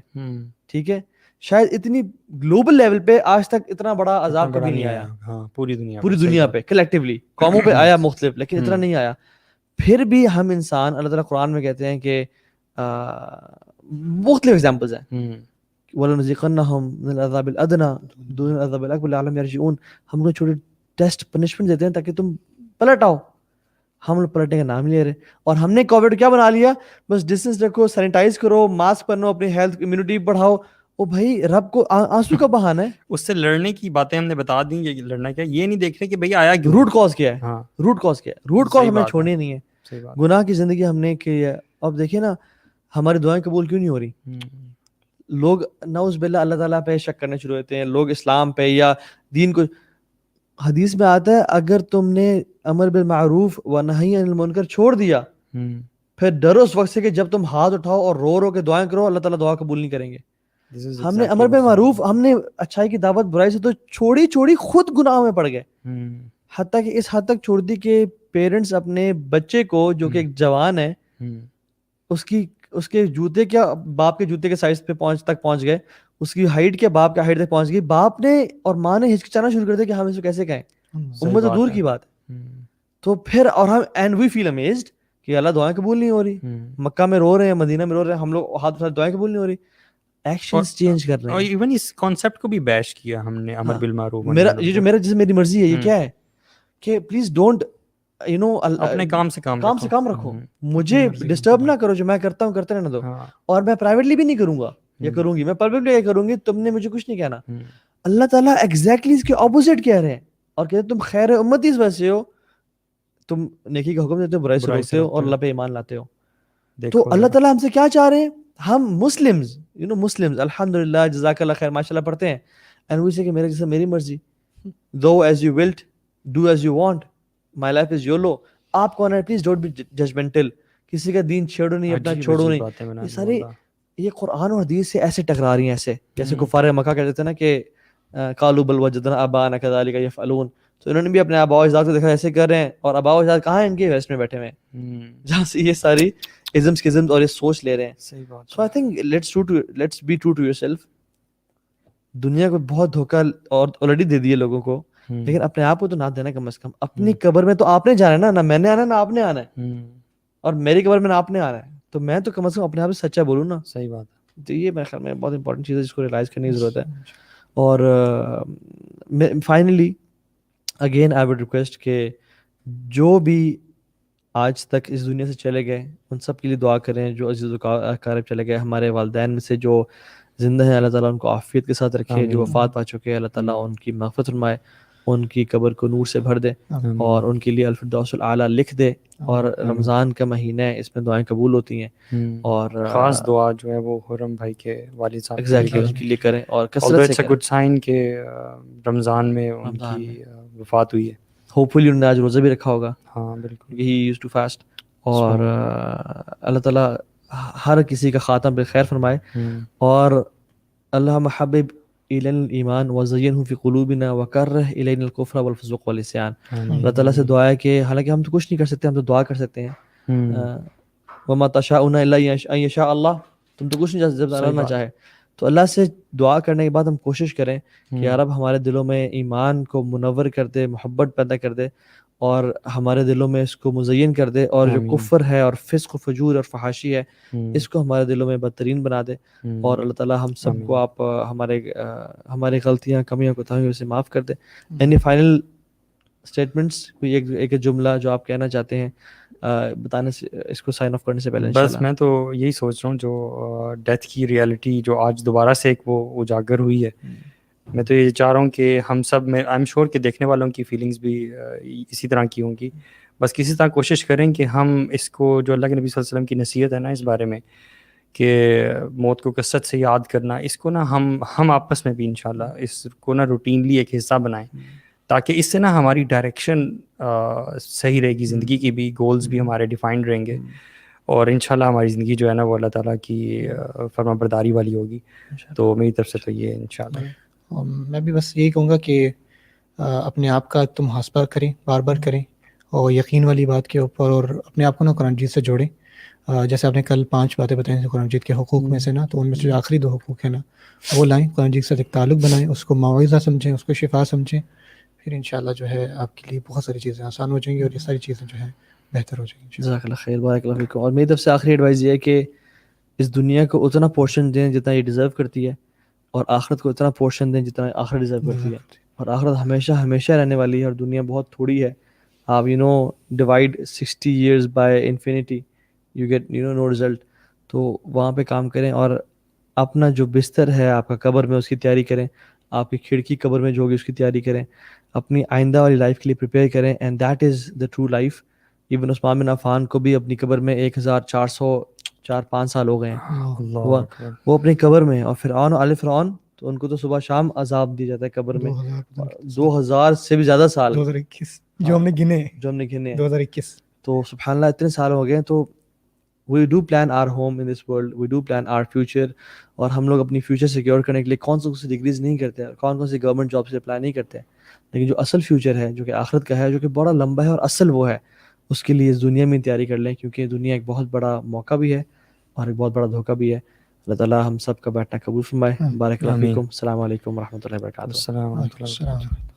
ٹھیک ہے. شاید اتنی گلوبل لیول پہ آج تک اتنا بڑا عذاب کبھی نہیں آیا. ہاں پوری دنیا پہ کلیکٹیولی قوموں پہ آیا مختلف، لیکن اتنا نہیں آیا. پھر بھی ہم انسان، اللہ تعالیٰ قرآن میں کہتے ہیں کہ مختلف ایگزامپلز ہیں، وَلَنُذِيقَنَّهُم مِّنَ الْعَذَابِ الْأَدْنَىٰ دُونَ الْعَذَابِ الْأَكْبَرِ لَعَلَّهُمْ يَرْجِعُونَ. ہم کو چھوٹے ٹیسٹ پنشمنٹ دیتے ہیں تاکہ تم پلٹ آؤ. ہم لوگ پلٹنے کا نام نہیں لے رہے. اور ہم نے کووڈ کیا بنا لیا، بس ڈسٹینس رکھو، سینیٹائز کرو، ماسک پہنو، اپنی ہیلتھ امیونٹی بڑھاؤ. او بھائی رب کو آنسو کا بہانہ ہے. اس سے لڑنے کی باتیں ہم نے بتا دیں کہ لڑنا کیا، یہ نہیں دیکھ رہے کہ بھئی آیا کیوں، روٹ کاز کیا ہے. روٹ کاز ہمیں چھوڑنی نہیں ہے. گناہ کی زندگی ہم نے کی ہے. اب دیکھیں نا ہماری دعائیں قبول کیوں نہیں ہو رہی. لوگ نعوذ باللہ اللہ تعالیٰ پہ شک کرنے شروع ہوتے ہیں، لوگ اسلام پہ یا دین کو. حدیث میں آتا ہے اگر تم نے امر بالمعروف و نہی عن المنکر چھوڑ دیا، پھر ڈرو اس وقت سے کہ جب تم ہاتھ اٹھاؤ اور رو کے دعائیں کرو اللہ تعالیٰ دعا قبول نہیں کریں گے. This is ہم نے exactly امر what's بالمعروف happening. ہم نے اچھائی کی دعوت برائی سے تو چھوڑی خود گناہوں میں پڑ گئے, حتیٰ کہ اس حد تک چھوڑ دی کہ پیرنٹس اپنے بچے کو جو کہ ایک جوان ہے اس کے جوتے کیا باپ کے جوتے کے سائز پہ پہنچ گئے, اس کی ہائٹ کیا باپ کے ہائٹ تک پہنچ گئی, باپ نے اور ماں نے ہچکچانا شروع کر دیا کہ ہم اس کو کیسے کہیں, امت تو دور کی بات ہے. تو پھر اور ہم اینڈ وی فیل امیزڈ کہ اللہ دعائیں قبول نہیں ہو رہی, مکہ میں رو رہے ہیں, مدینہ میں رو رہے ہیں, ہم لوگ ہاتھ اٹھا دعائیں قبول نہیں ہو رہی, ایکشنز چینج کر رہے اور ہیں. ایون اس کانسیپٹ کو بھی بیش کیا ہم نے امر بالمعروف. میری مرضی ہے یہ کیا ہے کہ پلیز ڈونٹ اپنے کام سے کام رکھو, مجھے ڈسٹرب نہ کرو, جو میں کرتا ہوں کرتے رہنے دو, اور میں پرائیویٹلی بھی نہیں کروں گا یا کروں گی, میں پبلکلی یہ کروں گی, تم نے مجھے کچھ نہیں کہنا. اللہ تعالیٰ ایگزیکٹلی اس کے اپوزٹ کہہ رہے ہیں اور کہتے ہیں تم خیر امتی اس وجہ سے ہو, تم نیکی کا حکم دیتے ہو, برائی سے روکتے ہو اور اللہ پہ ایمان لاتے ہو. تو اللہ تعالیٰ ہم سے کیا چاہ رہے ہیں, ہم مسلمز الحمدللہ جزاک اللہ خیر ماشاءاللہ پڑھتے ہیں, اینڈ وی سے کہ میرے جیسا میری مرضی, do as you wilt do as you want, my life is YOLO. آپ کون ہے, پلیز ڈونٹ بی ججمنٹل, کسی کا دین چھیڑو نہیں, اپنا چھوڑو نہیں. یہ سارے یہ قرآن اور حدیث سے ایسے ٹکرا رہی ہیں, ایسے جیسے کفار مکہ کہتے تھے نا کہ قالوا بل وجدنا آباءنا كذلك يفعلون, تو انہوں نے بھی اپنے آباء و اجداد کو دیکھا ایسے کر رہے ہیں, اور آباء و اجداد کہاں ہیں, ان کے ویسٹ میں بیٹھے ہوئے ہیں جہاں سے یہ ساری ازمز اور یہ سوچ لے رہے ہیں. صحیح بات. So I think let's be true to your self کو بہت دھوکہ اور آلریڈی دے دیے لوگوں کو, لیکن اپنے آپ کو تو نہ دینا کم از کم. اپنی قبر میں تو آپ نے جانا ہے نا میں نے آنا ہے نہ آپ نے آنا ہے, اور میری قبر میں نہ آپ نے آنا ہے, تو میں تو کم از کم اپنے آپ سے سچا بولوں نا. صحیح بات. تو یہ میرے خیال میں بہت امپورٹنٹ چیز ہے جس کو ریلائز کرنے کی ضرورت ہے. اور finally again I would request کہ جو بھی آج تک اس دنیا سے چلے گئے ان سب کے لیے دعا کریں, جو عزیز و اقارب چلے گئے, ہمارے والدین میں سے جو زندہ ہیں اللہ تعالیٰ ان کو عافیت کے ساتھ رکھے, جو وفات پا چکے ہیں اللہ تعالیٰ ان کی مغفرت فرمائے, ان کی قبر کو نور سے بھر دے, اور ان کے لیے الفردوس الاعلیٰ لکھ دے. اور رمضان کا مہینہ ہے, اس میں دعائیں قبول ہوتی ہیں, اور خاص دعا جو ہے وہ حرم بھائی کے والد صاحب ایگزیکٹلی ان کے لیے کریں, اور کثرت سے کریں. گڈ سائن کہ رمضان میں ان کی وفات ہوئی ہے. ہوپ فلی انہوں نے آج روزہ بھی رکھا ہوگا. ہاں بالکل, ہی یوز ٹو فاسٹ. اور اللہ تعالیٰ ہر کسی کا خاتم بخیر فرمائے, اور اللہ محبب الی الایمان وزینہ فی قلوبنا وکرہ الینا الکفر والفسوق والعصیان. اللہ تعالیٰ سے دعا ہے کہ حالانکہ ہم تو کچھ نہیں کر سکتے, ہم تو دعا کر سکتے ہیں, وما تشاءون الا ان یشاء اللہ, تم تو کچھ نہیں جب اللہ نہ چاہے. تو اللہ سے دعا کرنے کے بعد ہم کوشش کریں کہ یا رب ہمارے دلوں میں ایمان کو منور کر دے, محبت پیدا کر دے, اور ہمارے دلوں میں اس کو مزین کر دے, اور جو کفر ہے اور فسق و فجور اور فحاشی ہے اس کو ہمارے دلوں میں بدترین بنا دے. اور اللہ تعالیٰ ہم سب کو آپ ہمارے غلطیاں کمیاں کوتاہیوں سے معاف کر دے. اینی فائنل اسٹیٹمنٹس, کوئی ایک جملہ جو آپ کہنا چاہتے ہیں بتانے سے, اس کو سائن آف کرنے سے پہلے؟ بس میں تو یہی سوچ رہا ہوں جو ڈیتھ کی ریالٹی جو آج دوبارہ سے ایک وہ اجاگر ہوئی ہے, میں تو یہ چاہ رہا ہوں کہ ہم سب میں آئی ایم شیور کہ دیکھنے والوں کی فیلنگز بھی اسی طرح کی ہوں گی. بس کسی طرح کوشش کریں کہ ہم اس کو جو اللہ کے نبی صلی اللہ علیہ وسلم کی نصیحت ہے نا اس بارے میں کہ موت کو کثرت سے یاد کرنا, اس کو نا ہم آپس میں بھی انشاءاللہ اس کو نا روٹینلی ایک حصہ بنائیں, تاکہ اس سے نا ہماری ڈائریکشن صحیح رہے گی, زندگی کی بھی گولز بھی ہمارے ڈیفائنڈ رہیں گے, اور انشاءاللہ ہماری زندگی جو ہے نا وہ اللہ تعالیٰ کی فرما برداری والی ہوگی. تو میری طرف سے تو یہ انشاءاللہ. میں بھی بس یہی کہوں گا کہ اپنے آپ کا تم محاسبہ کریں, بار بار کریں, اور یقین والی بات کے اوپر, اور اپنے آپ کو نا قرآن مجید سے جوڑیں. جیسے آپ نے کل 5 باتیں بتائیں ہیں قرآن مجید کے حقوق میں سے نا, تو ان میں سے جو آخری 2 حقوق ہیں نا وہ لائیں, قرآن مجید سے ایک تعلق بنائیں, اس کو موعظہ سمجھیں, اس کو شفا سمجھیں, پھر انشاءاللہ جو ہے آپ کے لیے بہت ساری چیزیں آسان ہو جائیں گی, اور یہ ساری چیزیں جو ہے بہتر ہو جائیں گی. جزاک اللہ خیر, بارک اللہ فیکم. اور میری طرف سے آخری ایڈوائز یہ ہے کہ اس دنیا کو اتنا پورشن دیں جتنا یہ ڈیزرو کرتی ہے, اور آخرت کو اتنا پورشن دیں جتنا آخرت ڈیزرو کرتی ہے. اور آخرت ہمیشہ ہمیشہ رہنے والی ہے, اور دنیا بہت تھوڑی ہے. آپ divide 60 years by infinity, you get no result. تو وہاں پہ کام کریں, اور اپنا جو بستر ہے آپ کا قبر میں اس کی تیاری کریں, آپ کی کھڑکی قبر میں جو ہوگی اس کی تیاری کریں, اپنی آئندہ والی لائف کے لیے پریپیئر کریں, and that is the true life. Even Usman bin Affan کو بھی اپنی قبر میں 1404-5 سال ہو گئے ہیں, وہ اپنی قبر میں. اور فرعون آل فرعون, تو ان کو تو صبح شام عذاب دیا جاتا ہے قبر میں, 2000 سے بھی زیادہ سال, 2021 جو ہم نے گنے 2021. تو سبحان اللہ اتنے سال ہو گئے. تو we do plan our home in this world, we do plan our future, اور ہم لوگ اپنی فیوچر سیکیور کرنے کے لیے کون سی ڈگریز نہیں کرتے, کون سی گورنمنٹ جاب سے اپلائی نہیں کرتے, لیکن جو اصل فیوچر ہے جو کہ آخرت کا ہے, جو کہ بڑا لمبا ہے اور اصل وہ ہے, اس کے لیے اس دنیا میں تیاری کر لیں, کیونکہ دنیا ایک بہت بڑا موقع بھی ہے اور ایک بہت بڑا دھوکہ بھی ہے. اللہ تعالیٰ ہم سب کا بیٹھنا قبول فرمائے. بارک اللہ فیکم. السلام علیکم ورحمۃ اللہ وبرکاتہ. السلام ورحمۃ اللہ وبرکاتہ.